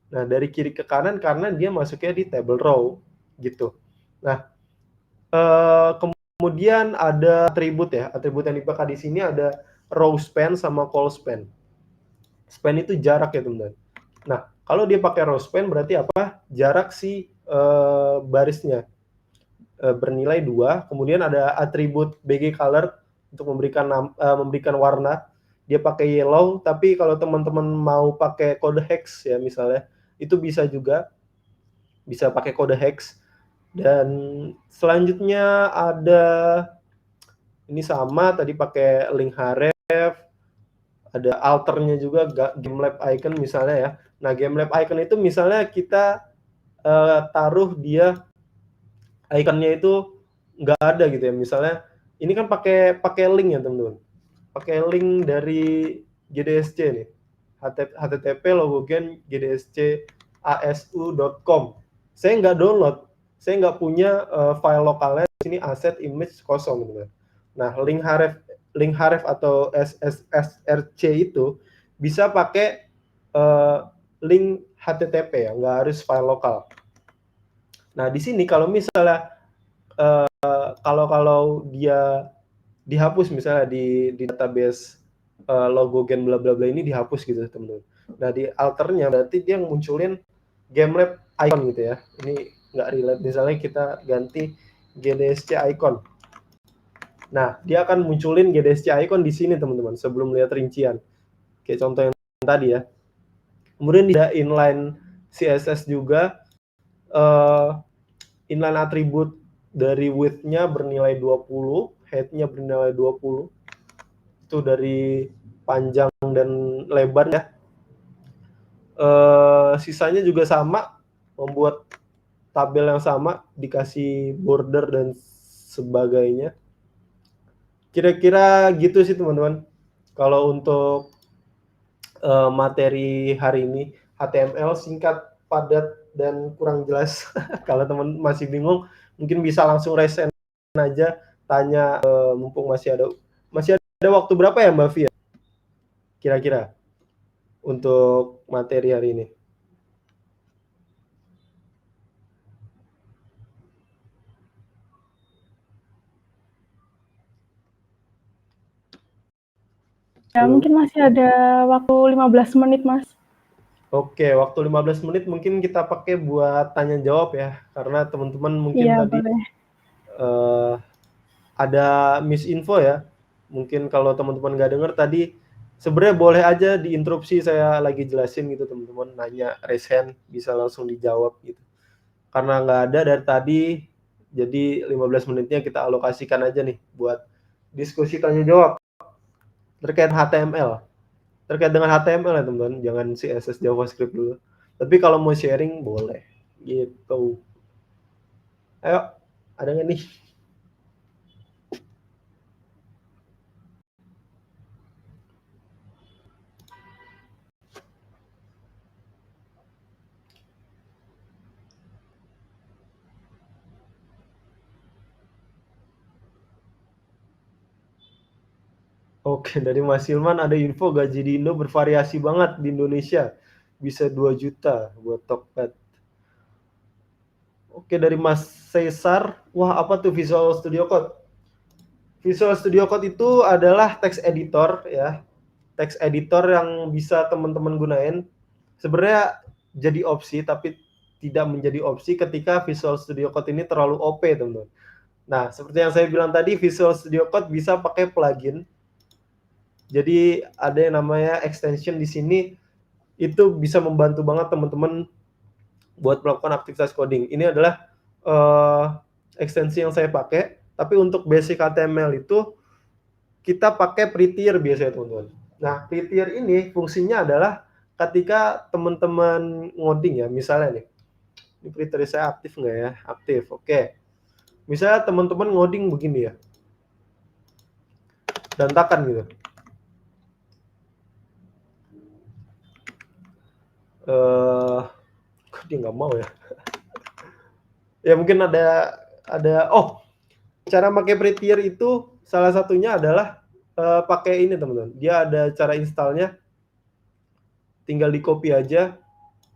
Speaker 2: Nah, dari kiri ke kanan karena dia masuknya di table row gitu. Nah, kemudian ada atribut ya. Atribut yang dipakai di sini ada row span sama call span. Span itu jarak ya teman-teman. Nah, kalau dia pakai row span berarti apa? Jarak si barisnya bernilai 2. Kemudian ada atribut BG color untuk memberikan warna. Dia pakai yellow, tapi kalau teman-teman mau pakai kode hex ya misalnya, itu bisa juga. Bisa pakai kode hex. Dan selanjutnya ada ini sama tadi pakai link href, ada alternya juga GameLab icon misalnya ya. Nah, GameLab icon itu misalnya kita taruh dia ikonnya itu nggak ada gitu ya. Misalnya ini kan pakai link ya teman-teman. Pakai link dari GDSC nih. http logogen gdsc asu.com. Saya nggak download, saya nggak punya file lokalnya. Di sini aset image kosong gitu kan. Nah, link href atau SSRC itu bisa pakai link HTTP ya, nggak harus file lokal. Nah, di sini kalau misalnya kalau dia dihapus misalnya di database logogen bla bla bla ini dihapus gitu teman-teman. Nah, di alternya berarti dia munculin GameLab icon gitu ya. Ini nggak relate. Misalnya kita ganti GDSC icon. Nah, dia akan munculin GDSC icon di sini teman-teman sebelum lihat rincian. Kayak contoh yang tadi ya. Kemudian di inline CSS juga inline atribut dari width-nya bernilai 20, height-nya bernilai 20. Itu dari panjang dan lebar ya. Sisanya juga sama, membuat tabel yang sama, dikasih border dan sebagainya. Kira-kira gitu sih teman-teman. Kalau untuk materi hari ini, HTML singkat, padat, dan kurang jelas. Kalau teman masih bingung, mungkin bisa langsung raise hand aja, tanya mumpung masih ada waktu berapa ya Mbak Fia? Kira-kira untuk materi hari ini.
Speaker 1: Ya,
Speaker 2: Halo.
Speaker 1: mungkin masih ada waktu 15 menit, Mas.
Speaker 2: Oke, waktu 15 menit mungkin kita pakai buat tanya jawab ya, karena teman-teman mungkin
Speaker 1: Iya,
Speaker 2: tadi
Speaker 1: boleh.
Speaker 2: ada misinfo ya. Mungkin kalau teman-teman nggak dengar tadi, sebenarnya boleh aja diinterupsi saya lagi jelasin gitu teman-teman, nanya raise hand bisa langsung dijawab gitu. Karena nggak ada dari tadi, jadi 15 menitnya kita alokasikan aja nih buat diskusi tanya jawab terkait HTML. Terkait dengan HTML ya teman-teman, jangan CSS JavaScript dulu. Tapi kalau mau sharing boleh gitu. Ayo, ada nggak nih? Oke, dari Mas Hilman ada info gaji di Indo bervariasi banget di Indonesia. Bisa 2 juta buat Tokped. Oke, dari Mas Caesar, wah apa tuh Visual Studio Code? Visual Studio Code itu adalah text editor ya. Text editor yang bisa teman-teman gunain. Sebenarnya jadi opsi tapi tidak menjadi opsi ketika Visual Studio Code ini terlalu OP, teman-teman. Nah, seperti yang saya bilang tadi, Visual Studio Code bisa pakai plugin. Jadi ada yang namanya extension di sini, itu bisa membantu banget teman-teman buat melakukan aktivitas coding. Ini adalah ekstensi yang saya pakai, tapi untuk basic HTML itu kita pakai Prettier biasanya teman-teman. Nah, Prettier ini fungsinya adalah ketika teman-teman ngoding ya, misalnya nih, ini Prettier saya aktif nggak ya? Aktif, oke. Misalnya teman-teman ngoding begini ya, berantakan gitu. Kok dia nggak mau ya? Ya mungkin ada cara pakai Prettier itu salah satunya adalah pakai ini teman-teman. Dia ada cara installnya, tinggal di copy aja.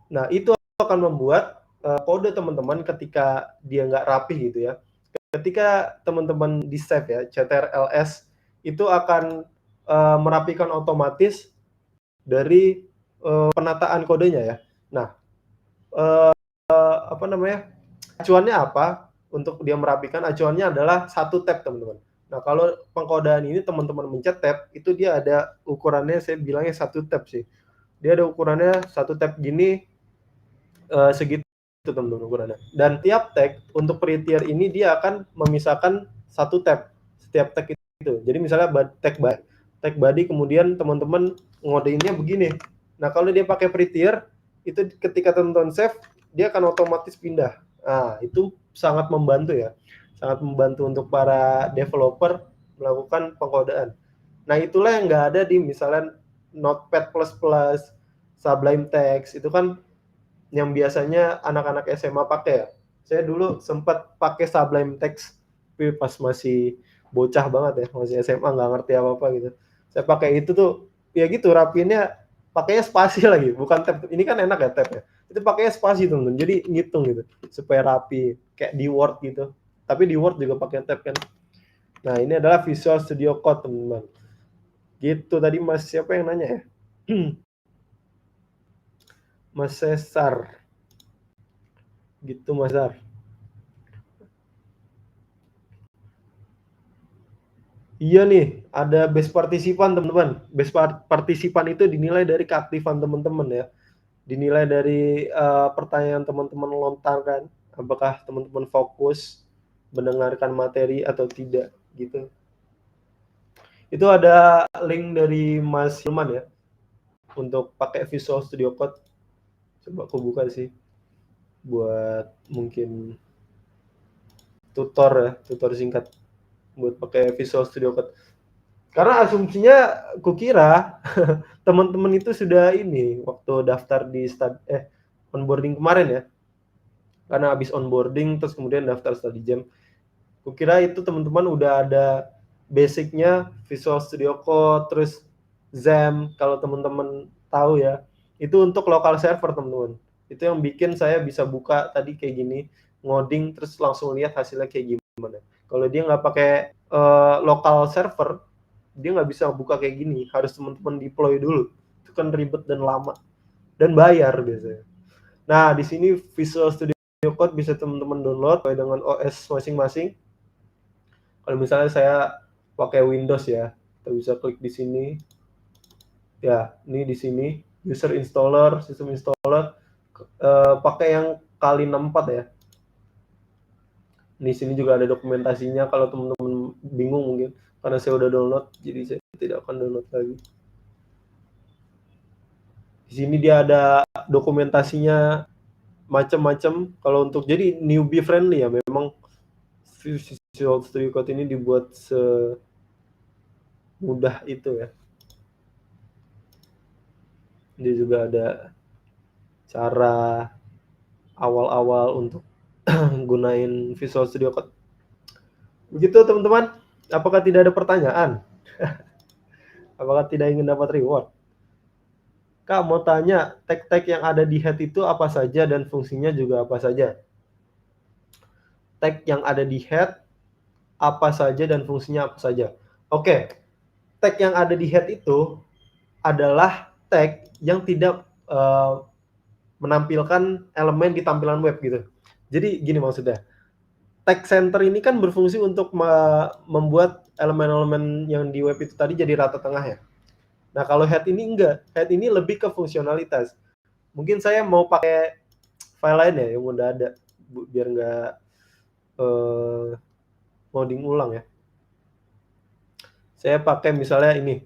Speaker 2: Nah itu akan membuat kode teman-teman ketika dia nggak rapi gitu ya. Ketika teman-teman di save ya, ctrls itu akan merapikan otomatis dari penataan kodenya ya. Nah, acuannya apa untuk dia merapikan? Acuannya adalah satu tab teman-teman. Nah, kalau pengkodaan ini teman-teman mencet tab, itu dia ada ukurannya, saya bilangnya satu tab sih. Dia ada ukurannya satu tab gini, segitu teman-teman ukurannya. Dan tiap tag untuk Prettier ini dia akan memisahkan satu tab setiap tag itu. Jadi misalnya tag body, kemudian teman-teman ngodeinnya begini. Nah, kalau dia pakai Prettier, itu ketika teman-teman save, dia akan otomatis pindah. Nah, itu sangat membantu ya. Sangat membantu untuk para developer melakukan pengkodaan. Nah, itulah yang nggak ada di misalnya Notepad++, Sublime Text, itu kan yang biasanya anak-anak SMA pakai ya. Saya dulu sempat pakai Sublime Text, tapi pas masih bocah banget ya, masih SMA nggak ngerti apa-apa gitu. Saya pakai itu tuh, ya gitu rapinnya pakainya spasi lagi, bukan tab. Ini kan enak ya tab ya. Itu pakainya spasi teman-teman, jadi ngitung gitu supaya rapi, kayak di Word gitu. Tapi di Word juga pakai tab kan. Nah ini adalah Visual Studio Code teman-teman. Gitu tadi Mas siapa yang nanya ya? Mas Cesar. Gitu Mas Cesar. Iya nih, ada base partisipan teman-teman. Base partisipan itu dinilai dari keaktifan teman-teman ya. Dinilai dari pertanyaan teman-teman lontarkan, apakah teman-teman fokus mendengarkan materi atau tidak gitu. Itu ada link dari Mas Hilman ya untuk pakai Visual Studio Code. Coba aku buka sih buat mungkin tutor singkat buat pakai Visual Studio Code. Karena asumsinya kukira teman-teman itu sudah ini waktu daftar di onboarding kemarin ya. Karena habis onboarding terus kemudian daftar study jam. Kukira itu teman-teman udah ada basicnya Visual Studio Code, terus XAMPP kalau teman-teman tahu ya. Itu untuk local server teman-teman. Itu yang bikin saya bisa buka tadi kayak gini, ngoding terus langsung lihat hasilnya kayak gimana. Kalau dia nggak pakai local server, dia nggak bisa buka kayak gini, harus teman-teman deploy dulu. Itu kan ribet dan lama dan bayar biasanya. Nah, di sini Visual Studio Code bisa teman-teman download sesuai dengan OS masing-masing. Kalau misalnya saya pakai Windows ya, kita bisa klik di sini. Ya, ini di sini user installer, system installer, pakai yang kali 64 ya. Di sini juga ada dokumentasinya kalau teman-teman bingung mungkin karena saya udah download, jadi saya tidak akan download lagi. Di sini dia ada dokumentasinya macam-macam. Kalau untuk jadi newbie friendly ya, memang Visual Studio Code ini dibuat semudah itu ya. Dia juga ada cara awal-awal untuk gunain Visual Studio Code. Begitu teman-teman, apakah tidak ada pertanyaan? Apakah tidak ingin dapat reward? Kak mau tanya, tag-tag yang ada di head itu apa saja dan fungsinya juga apa saja? Tag yang ada di head apa saja dan fungsinya apa saja? Oke, tag yang ada di head itu adalah tag yang tidak menampilkan elemen di tampilan web gitu. Jadi gini maksudnya, tag center ini kan berfungsi untuk membuat elemen-elemen yang di web itu tadi jadi rata tengah ya. Nah, kalau head ini enggak. Head ini lebih ke fungsionalitas. Mungkin saya mau pakai file lain ya yang udah ada, biar nggak loading ulang ya. Saya pakai misalnya ini,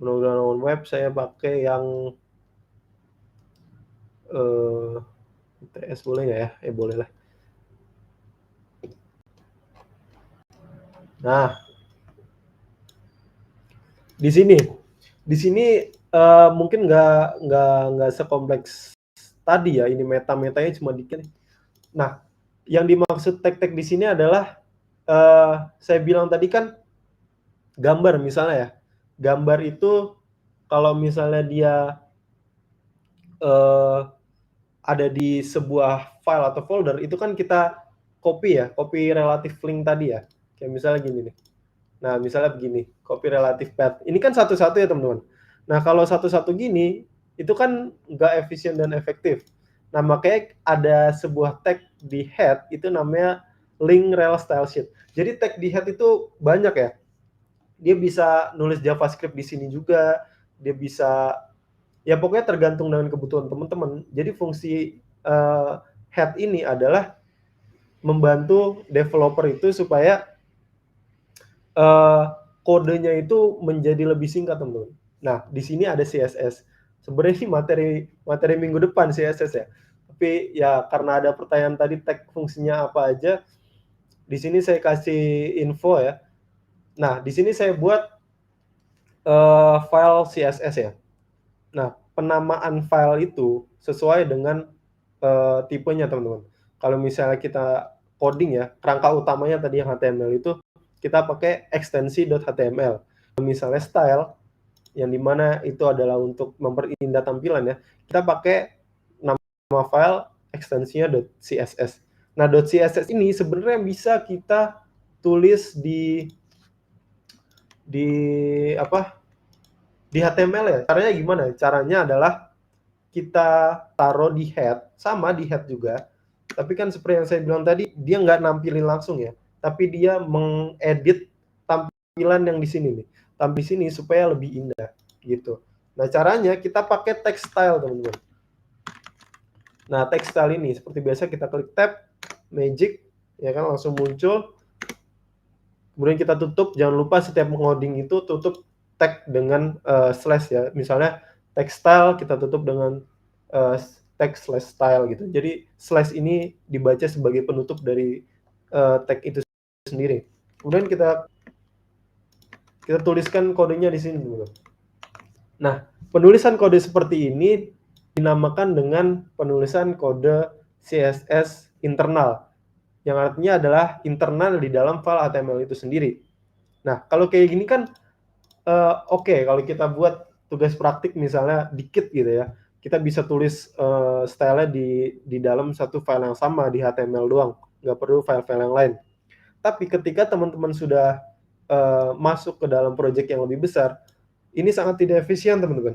Speaker 2: penanggulangan web, saya pakai yang ITS boleh nggak ya? Boleh lah. Nah, di sini mungkin nggak sekompleks tadi ya. Ini metanya cuma dikit. Nah, yang dimaksud tag-tag di sini adalah saya bilang tadi kan gambar misalnya ya. Gambar itu kalau misalnya dia ada di sebuah file atau folder, itu kan kita copy relative link tadi ya. Kayak misalnya gini nih. Nah, misalnya begini, copy relative path. Ini kan satu-satu ya teman-teman. Nah, kalau satu-satu gini, itu kan nggak efisien dan efektif. Nah, makanya ada sebuah tag di head, itu namanya link rel style sheet. Jadi tag di head itu banyak ya. Dia bisa nulis JavaScript di sini juga, dia bisa, ya pokoknya tergantung dengan kebutuhan teman-teman. Jadi fungsi head ini adalah membantu developer itu supaya kodenya itu menjadi lebih singkat, teman-teman. Nah, di sini ada CSS. Sebenarnya ini materi minggu depan CSS ya. Tapi ya karena ada pertanyaan tadi tag fungsinya apa aja, di sini saya kasih info ya. Nah, di sini saya buat file CSS ya. Nah, penamaan file itu sesuai dengan tipenya, teman-teman. Kalau misalnya kita coding ya, kerangka utamanya tadi yang HTML itu, kita pakai ekstensi.html. Misalnya style, yang dimana itu adalah untuk memperindah tampilan ya, kita pakai nama file ekstensinya .css. Nah, .css ini sebenarnya bisa kita tulis di HTML ya. Caranya gimana? Caranya adalah kita taruh di head, sama di head juga. Tapi kan seperti yang saya bilang tadi, dia nggak nampilin langsung ya, tapi dia mengedit tampilan yang di sini nih, tampil di sini supaya lebih indah gitu. Nah, caranya kita pakai text style, teman-teman. Nah, text style ini seperti biasa kita klik tab, magic, ya kan langsung muncul. Kemudian kita tutup, jangan lupa setiap ngoding itu tutup tag dengan slash ya. Misalnya text style kita tutup dengan text slash style gitu. Jadi slash ini dibaca sebagai penutup dari tag itu sendiri. Kemudian kita tuliskan kodenya di sini dulu. Nah, penulisan kode seperti ini dinamakan dengan penulisan kode CSS internal, yang artinya adalah internal di dalam file HTML itu sendiri. Nah, kalau kayak gini kan oke, kalau kita buat tugas praktik misalnya dikit gitu ya, kita bisa tulis style-nya di dalam satu file yang sama di HTML doang, nggak perlu file-file yang lain. Tapi ketika teman-teman sudah masuk ke dalam project yang lebih besar, ini sangat tidak efisien, teman-teman.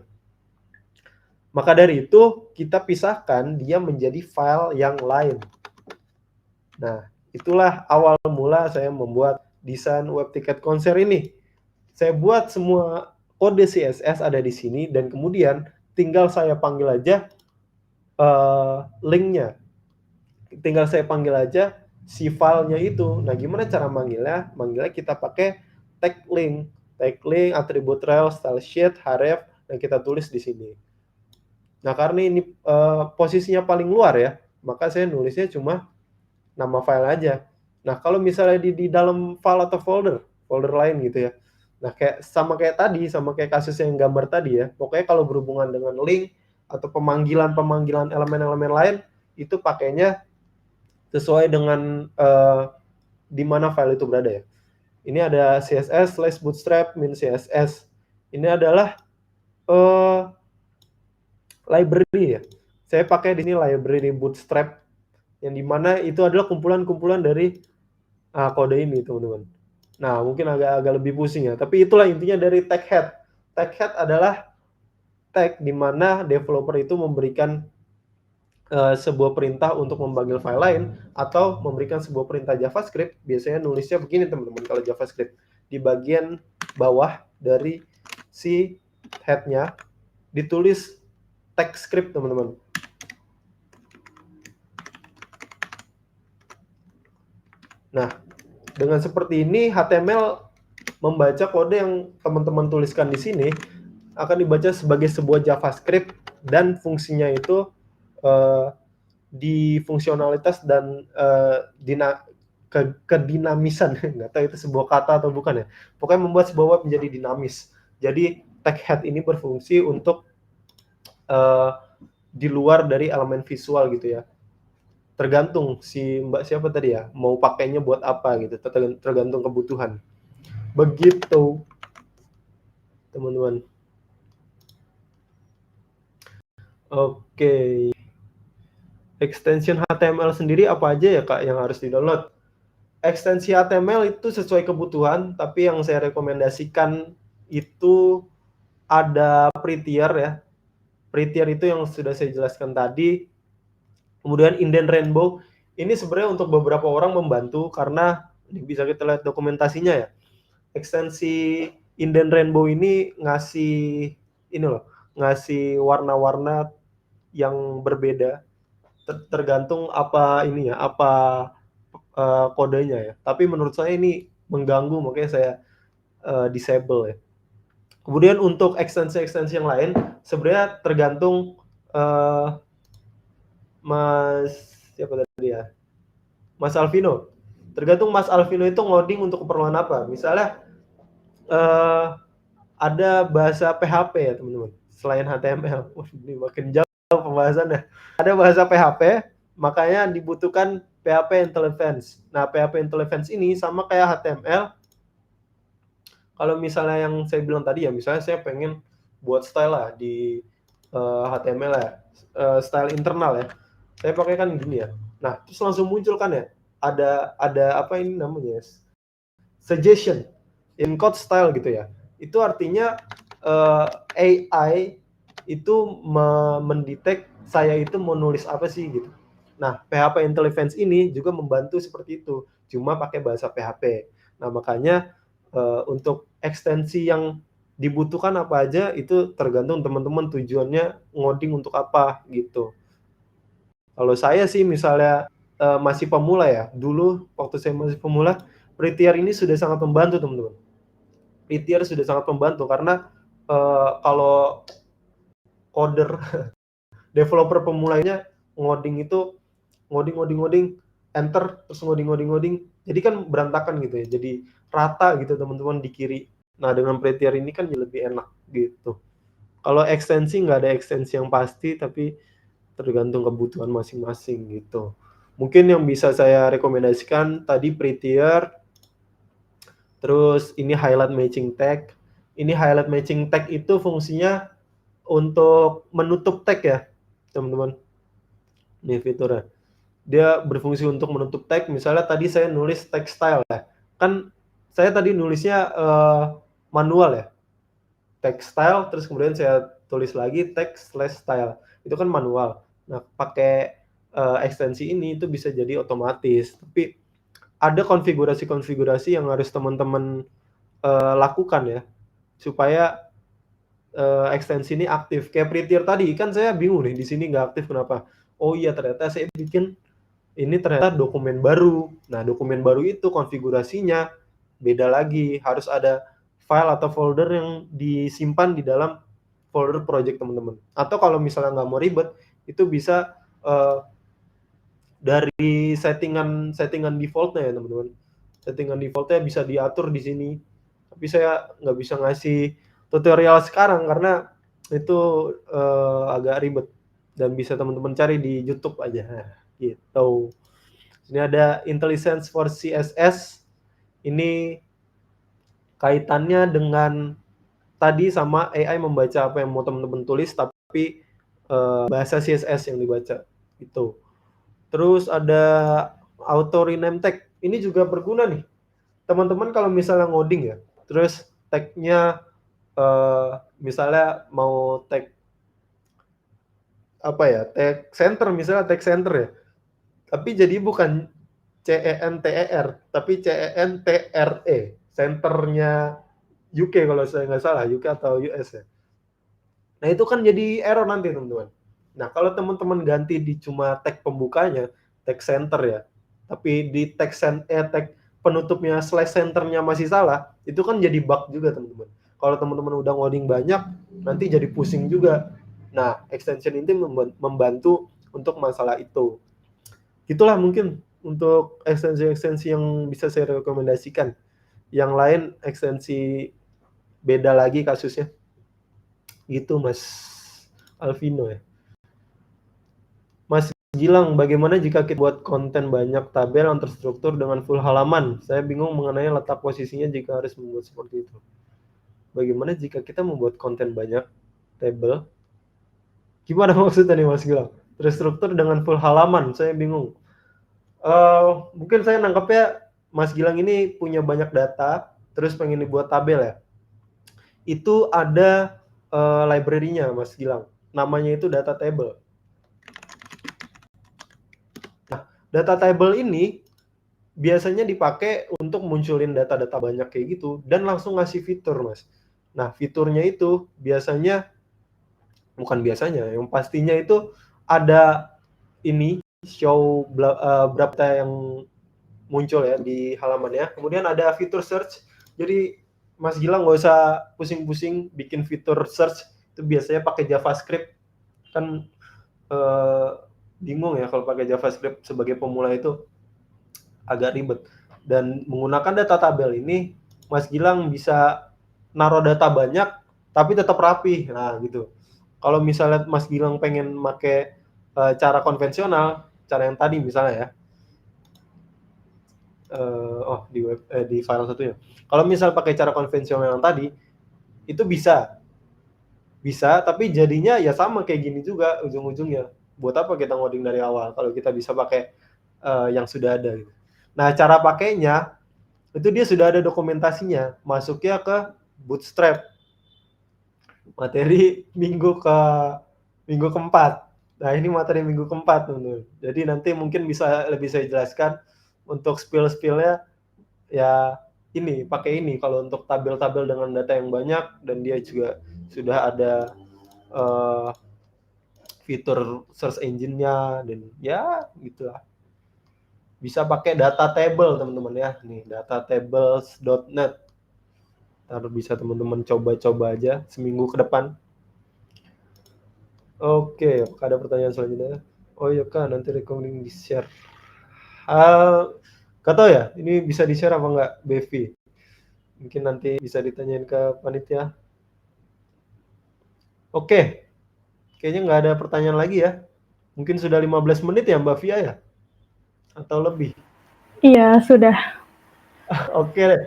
Speaker 2: Maka dari itu, kita pisahkan dia menjadi file yang lain. Nah, itulah awal mula saya membuat desain web tiket konser ini. Saya buat semua kode CSS ada di sini, dan kemudian tinggal saya panggil aja linknya. Tinggal saya panggil aja si filenya itu. Nah, gimana cara manggilnya? Manggilnya kita pakai tag link, atribut rel, style sheet, href, dan kita tulis di sini. Nah, karena ini posisinya paling luar ya, maka saya nulisnya cuma nama file aja. Nah, kalau misalnya di dalam file atau folder lain gitu ya. Nah, sama kayak kasus yang gambar tadi ya. Pokoknya kalau berhubungan dengan link atau pemanggilan elemen-elemen lain, itu pakainya sesuai dengan di mana file itu berada ya. Ini ada css/bootstrap min css. Ini adalah library ya. Saya pakai di sini library bootstrap, yang dimana itu adalah kumpulan-kumpulan dari kode ini, teman-teman. Nah, mungkin agak lebih pusing ya, tapi itulah intinya dari tag head. Tag head adalah tag di mana developer itu memberikan sebuah perintah untuk memanggil file lain, atau memberikan sebuah perintah JavaScript. Biasanya nulisnya begini, teman-teman, kalau JavaScript. Di bagian bawah dari si head-nya ditulis text script, teman-teman. Nah, dengan seperti ini HTML membaca kode yang teman-teman tuliskan di sini akan dibaca sebagai sebuah JavaScript dan fungsinya itu di fungsionalitas dan kedinamisan, nggak tahu itu sebuah kata atau bukan ya. Pokoknya membuat sebuah web menjadi dinamis. Jadi tag head ini berfungsi untuk di luar dari elemen visual gitu ya. Tergantung si Mbak siapa tadi ya, mau pakainya buat apa gitu, tergantung kebutuhan. Begitu, teman-teman. Oke. Extension HTML sendiri apa aja ya Kak yang harus di-download? Ekstensi HTML itu sesuai kebutuhan, tapi yang saya rekomendasikan itu ada Prettier ya. Prettier itu yang sudah saya jelaskan tadi. Kemudian Indent Rainbow, ini sebenarnya untuk beberapa orang membantu karena bisa kita lihat dokumentasinya ya. Ekstensi Indent Rainbow ini ngasih ngasih warna-warna yang berbeda tergantung apa ini ya, apa kodenya ya. Tapi menurut saya ini mengganggu, makanya saya disable ya. Kemudian untuk ekstensi-ekstensi yang lain sebenarnya tergantung siapa tadi ya? Mas Alvino. Tergantung Mas Alvino itu ngoding untuk keperluan apa. Misalnya ada bahasa PHP ya teman-teman, selain HTML. Ini makin jauh pembahasannya. Ada bahasa PHP, makanya dibutuhkan PHP Intelligence. Nah, PHP Intelligence ini sama kayak HTML. Kalau misalnya yang saya bilang tadi ya, misalnya saya pengen buat style lah di HTML ya, style internal ya. Saya pakai kan gini ya. Nah, terus langsung muncul kan ya, ada apa ini namanya? Suggestion in code style gitu ya. Itu artinya AI itu mendetek saya itu mau nulis apa sih gitu. Nah, PHP Intelligence ini juga membantu seperti itu, cuma pakai bahasa PHP. Nah, makanya untuk ekstensi yang dibutuhkan apa aja itu tergantung teman-teman tujuannya ngoding untuk apa gitu. Kalau saya sih misalnya masih pemula ya, dulu waktu saya masih pemula, Prettier ini sudah sangat membantu teman-teman. Prettier sudah sangat membantu karena kalau coder developer pemulainya ngoding itu ngoding enter terus ngoding jadi kan berantakan gitu ya, jadi rata gitu teman-teman di kiri. Nah dengan Prettier ini kan lebih enak gitu. Kalau ekstensi nggak ada ekstensi yang pasti, tapi tergantung kebutuhan masing-masing gitu. Mungkin yang bisa saya rekomendasikan tadi Prettier, terus ini highlight matching tag. Ini highlight matching tag itu fungsinya untuk menutup tag ya teman-teman. Ini fiturnya. Dia berfungsi untuk menutup tag. Misalnya tadi saya nulis tag style ya. Kan saya tadi nulisnya manual ya. Tag style, terus kemudian saya tulis lagi tag/style. Itu kan manual. Nah, pakai ekstensi ini itu bisa jadi otomatis. Tapi ada konfigurasi-konfigurasi yang harus teman-teman lakukan ya, supaya ekstensi ini aktif. Kayak Prettier tadi, kan saya bingung nih, di sini nggak aktif kenapa? Oh iya, ternyata saya bikin ini ternyata dokumen baru. Nah, dokumen baru itu konfigurasinya beda lagi. Harus ada file atau folder yang disimpan di dalam folder project teman-teman. Atau kalau misalnya nggak mau ribet, itu bisa dari settingan defaultnya ya teman-teman. Settingan defaultnya bisa diatur di sini. Tapi saya nggak bisa ngasih tutorial sekarang karena itu agak ribet dan bisa teman-teman cari di YouTube aja gitu. Ini ada Intelligence for CSS. Ini kaitannya dengan tadi sama AI membaca apa yang mau teman-teman tulis, tapi bahasa CSS yang dibaca gitu. Terus ada auto rename tag. Ini juga berguna nih. Teman-teman kalau misalnya ngoding ya, terus tag-nya misalnya mau tag apa ya, tag center misalnya, tag center ya. Tapi jadi bukan CENTER, tapi CENTRE. Centernya UK kalau saya nggak salah, UK atau US ya. Nah, itu kan jadi error nanti, teman-teman. Nah, kalau teman-teman ganti di cuma tag pembukanya, tag center ya, tapi di tag penutupnya slash centernya masih salah, itu kan jadi bug juga, teman-teman. Kalau teman-teman udah ngoding banyak, nanti jadi pusing juga. Nah, extension ini membantu untuk masalah itu. Itulah mungkin untuk ekstensi-ekstensi yang bisa saya rekomendasikan. Yang lain ekstensi beda lagi kasusnya. Gitu Mas Alvino ya. Mas Gilang, bagaimana jika kita buat konten banyak tabel yang terstruktur dengan full halaman? Saya bingung mengenai letak posisinya jika harus membuat seperti itu. Bagaimana jika kita membuat konten banyak tabel? Gimana maksudnya nih Mas Gilang? Terstruktur dengan full halaman, saya bingung. Mungkin saya nangkepnya Mas Gilang ini punya banyak data, terus pengen dibuat tabel ya. Itu ada library-nya Mas Gilang. Namanya itu data table. Nah, data table ini biasanya dipakai untuk munculin data-data banyak kayak gitu dan langsung ngasih fitur, Mas. Nah, fiturnya itu biasanya bukan biasanya, yang pastinya itu ada ini show berapa yang muncul ya di halamannya. Kemudian ada fitur search. Jadi Mas Gilang nggak usah pusing-pusing bikin fitur search, itu biasanya pakai JavaScript. Kan bingung ya kalau pakai JavaScript sebagai pemula itu agak ribet. Dan menggunakan data tabel ini, Mas Gilang bisa naruh data banyak, tapi tetap rapi. Nah, gitu. Kalau misalnya Mas Gilang pengen pakai cara konvensional, cara yang tadi misalnya ya, di file satunya. Kalau misal pakai cara konvensional yang tadi, itu bisa, tapi jadinya ya sama kayak gini juga ujung-ujungnya. Buat apa kita ngoding dari awal kalau kita bisa pakai yang sudah ada gitu. Nah, cara pakainya itu dia sudah ada dokumentasinya, masuknya ke Bootstrap. Materi minggu keempat. Nah, ini materi minggu keempat, teman-teman. Jadi nanti mungkin bisa lebih saya jelaskan untuk spill-spillnya ya ini, pakai ini kalau untuk tabel-tabel dengan data yang banyak dan dia juga sudah ada uh, fitur search engine-nya dan ya gitulah. Bisa pakai data table teman-teman ya. Nih datatables.net. Ntar bisa teman-teman coba-coba aja seminggu ke depan. Oke, apakah ada pertanyaan selanjutnya? Oh iya Kak, nanti recording di-share. Gak tau ya, ini bisa di-share apa enggak, Bevi? Mungkin nanti bisa ditanyain ke panitia. Oke, kayaknya nggak ada pertanyaan lagi ya. Mungkin sudah 15 menit ya Mbak Via ya? Atau lebih?
Speaker 1: Iya, sudah.
Speaker 2: Oke deh.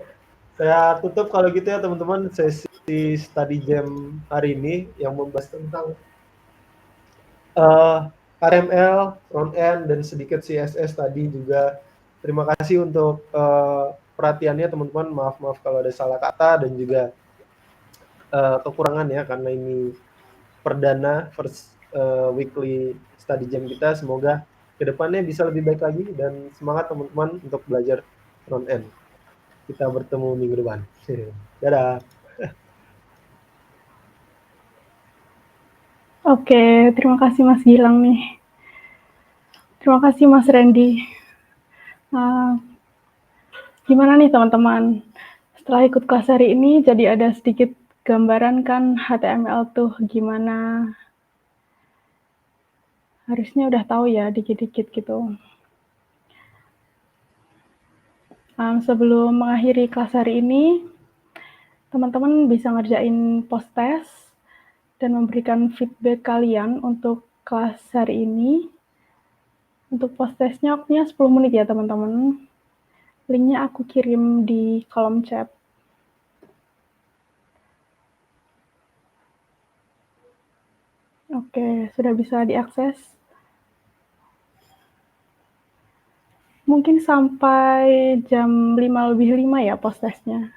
Speaker 2: Saya tutup kalau gitu ya teman-teman sesi study jam hari ini yang membahas tentang HTML, front end, dan sedikit CSS tadi juga. Terima kasih untuk perhatiannya teman-teman. Maaf kalau ada salah kata dan juga kekurangan ya karena ini perdana first weekly study jam kita. Semoga kedepannya bisa lebih baik lagi dan semangat teman-teman untuk belajar front end. Kita bertemu minggu depan. Dadah.
Speaker 1: Oke, terima kasih Mas Gilang nih. Terima kasih Mas Randy. Gimana nih teman-teman? Setelah ikut kelas hari ini, jadi ada sedikit gambaran kan HTML tuh gimana. Harusnya udah tahu ya dikit-dikit gitu. Sebelum mengakhiri kelas hari ini, teman-teman bisa ngerjain post test dan memberikan feedback kalian untuk kelas hari ini. Untuk post testnya waktunya 10 menit ya teman-teman. Linknya aku kirim di kolom chat. Oke, sudah bisa diakses. Mungkin sampai jam 5:05 ya post testnya.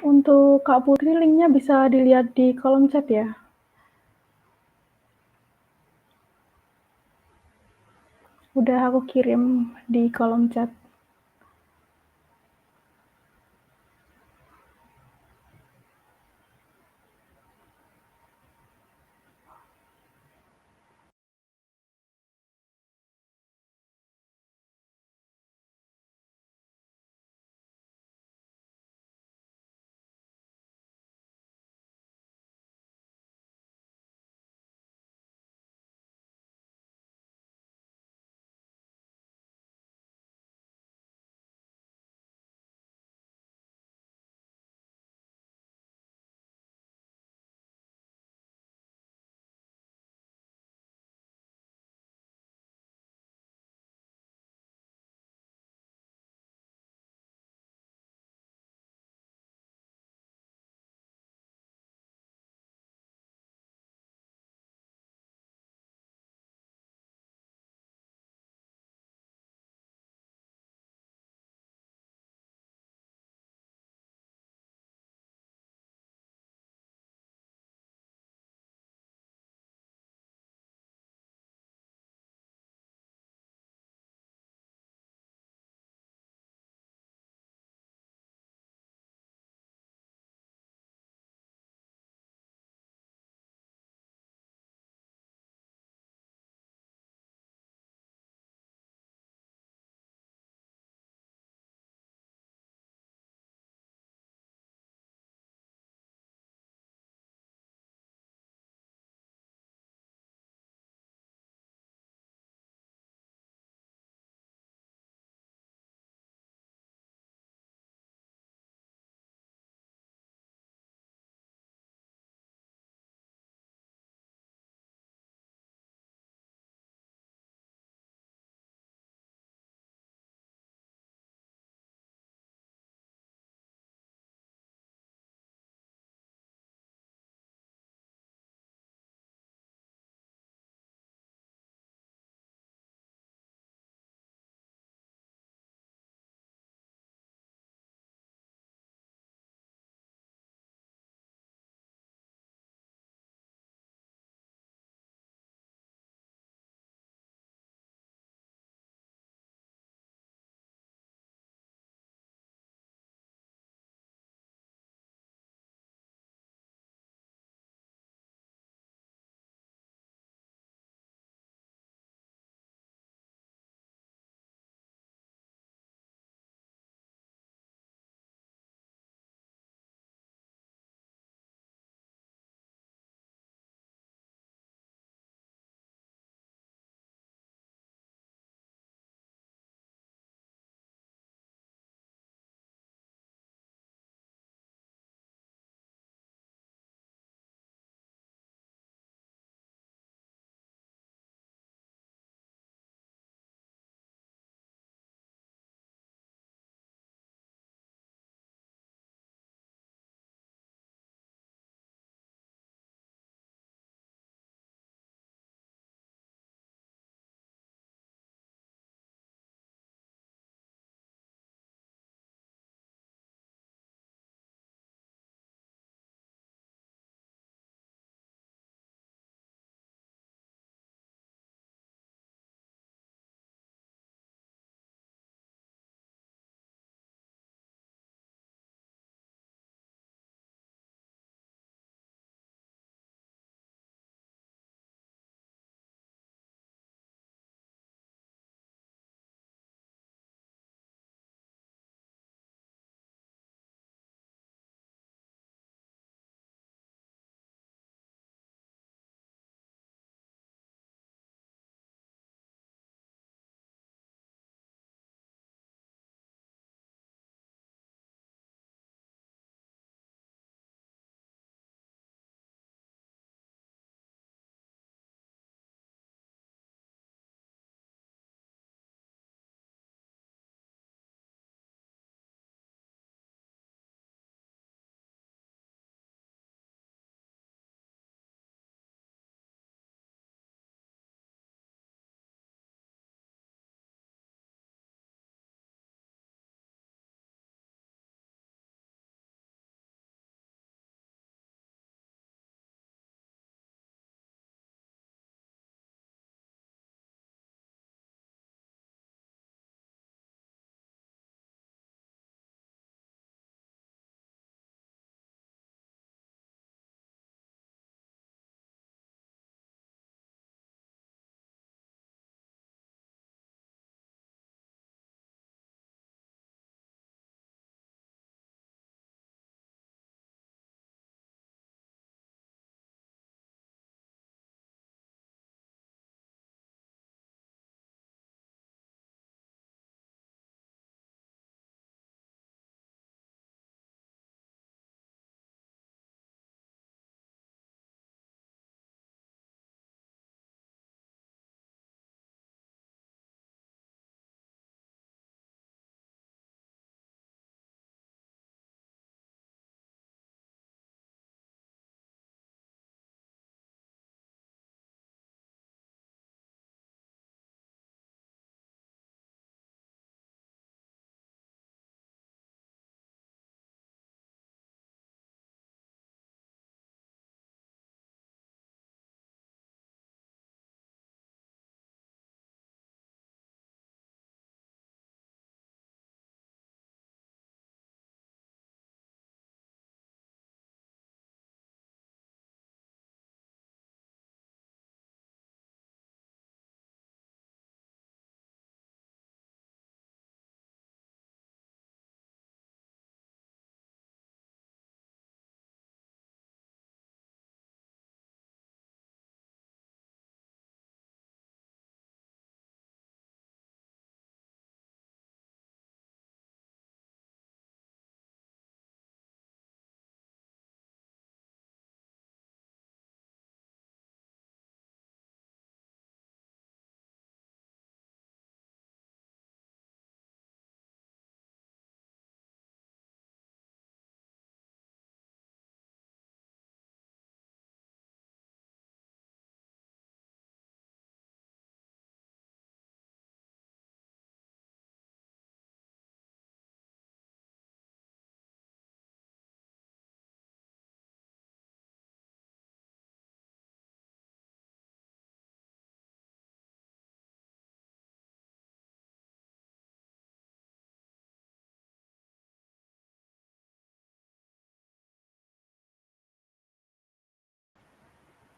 Speaker 1: Untuk Kak Putri, linknya bisa dilihat di kolom chat ya. Udah aku kirim di kolom chat.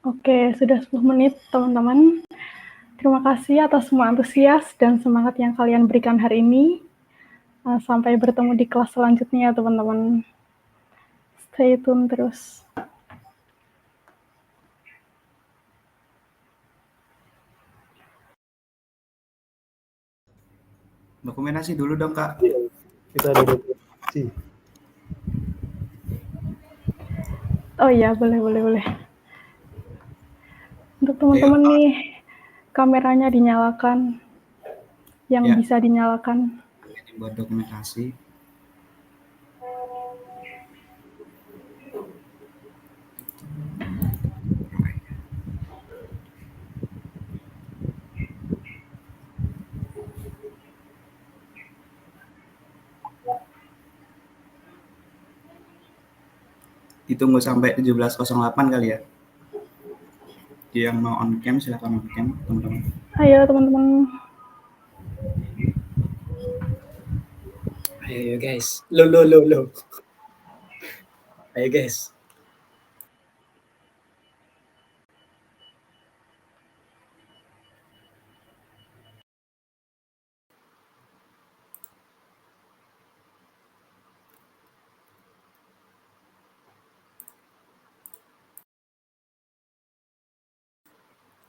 Speaker 1: Oke, sudah 10 menit teman-teman. Terima kasih atas semua antusias dan semangat yang kalian berikan hari ini. Sampai bertemu di kelas selanjutnya teman-teman. Stay tune terus.
Speaker 3: Dokumentasi dulu dong, Kak.
Speaker 2: Iya, kita ada dokumentasi.
Speaker 1: Oh iya, boleh. Untuk teman-teman nih, kameranya dinyalakan. Yang
Speaker 3: Ya.
Speaker 1: bisa dinyalakan.
Speaker 3: Ini buat dokumentasi. Ditunggu sampai 17.08 kali ya. Yang mau on cam silakan on cam, teman-teman.
Speaker 1: Ayo teman-teman.
Speaker 4: Ayo guys. Lo. Ayo guys.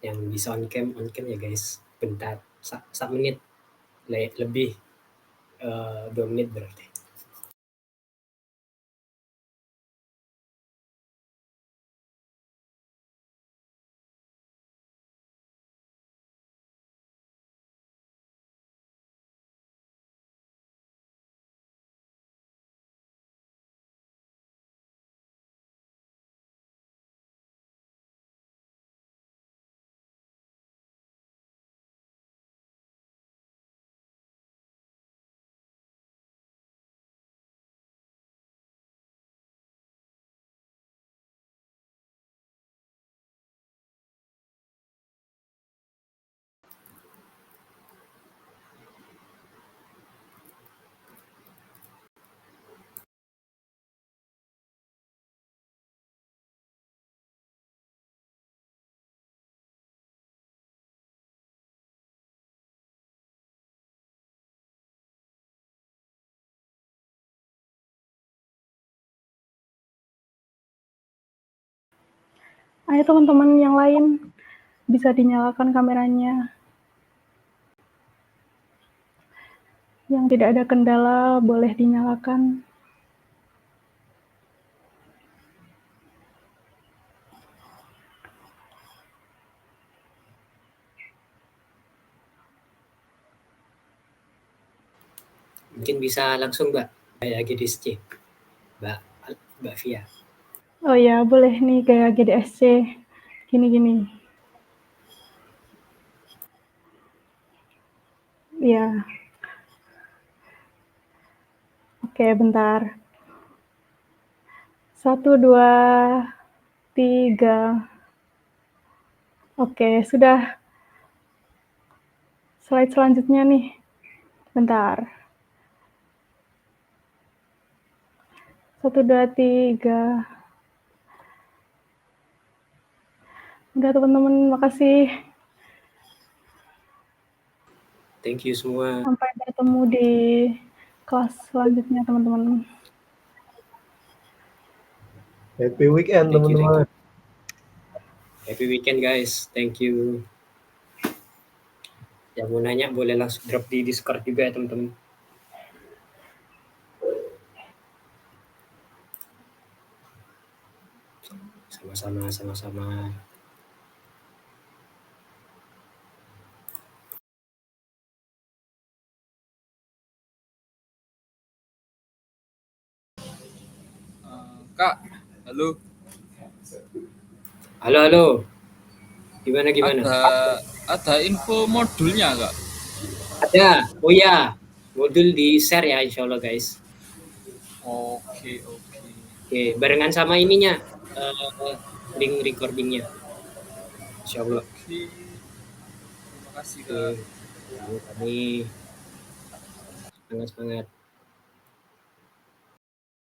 Speaker 4: Yang bisa on cam ya guys. Bentar, 1 menit lebih, 2 menit berarti.
Speaker 1: Ayo teman-teman yang lain, bisa dinyalakan kameranya. Yang tidak ada kendala boleh dinyalakan.
Speaker 4: Mungkin bisa langsung Mbak, kayak GDSC. Mbak Via.
Speaker 1: Oh ya, boleh nih kayak GDSC. Gini. Iya. Oke, bentar. 1, 2, 3. Oke, sudah. Slide selanjutnya nih. Bentar. 1, 2, 3. Udah teman-teman, makasih.
Speaker 4: Thank you semua.
Speaker 1: Sampai bertemu di kelas selanjutnya teman-teman.
Speaker 2: Happy weekend teman-teman.
Speaker 4: Happy weekend guys. Thank you. Yang mau nanya boleh langsung drop di Discord juga ya teman-teman. Sama-sama.
Speaker 5: Kak, halo.
Speaker 4: Halo. Gimana?
Speaker 5: Ada info modulnya Kak?
Speaker 4: Ada. Oh ya, modul di share ya insya Allah guys.
Speaker 5: Oke.
Speaker 4: Oke, barengan sama ininya, link recordingnya. Insya Allah.
Speaker 5: Oke. Terima kasih Kak.
Speaker 4: Kami semangat.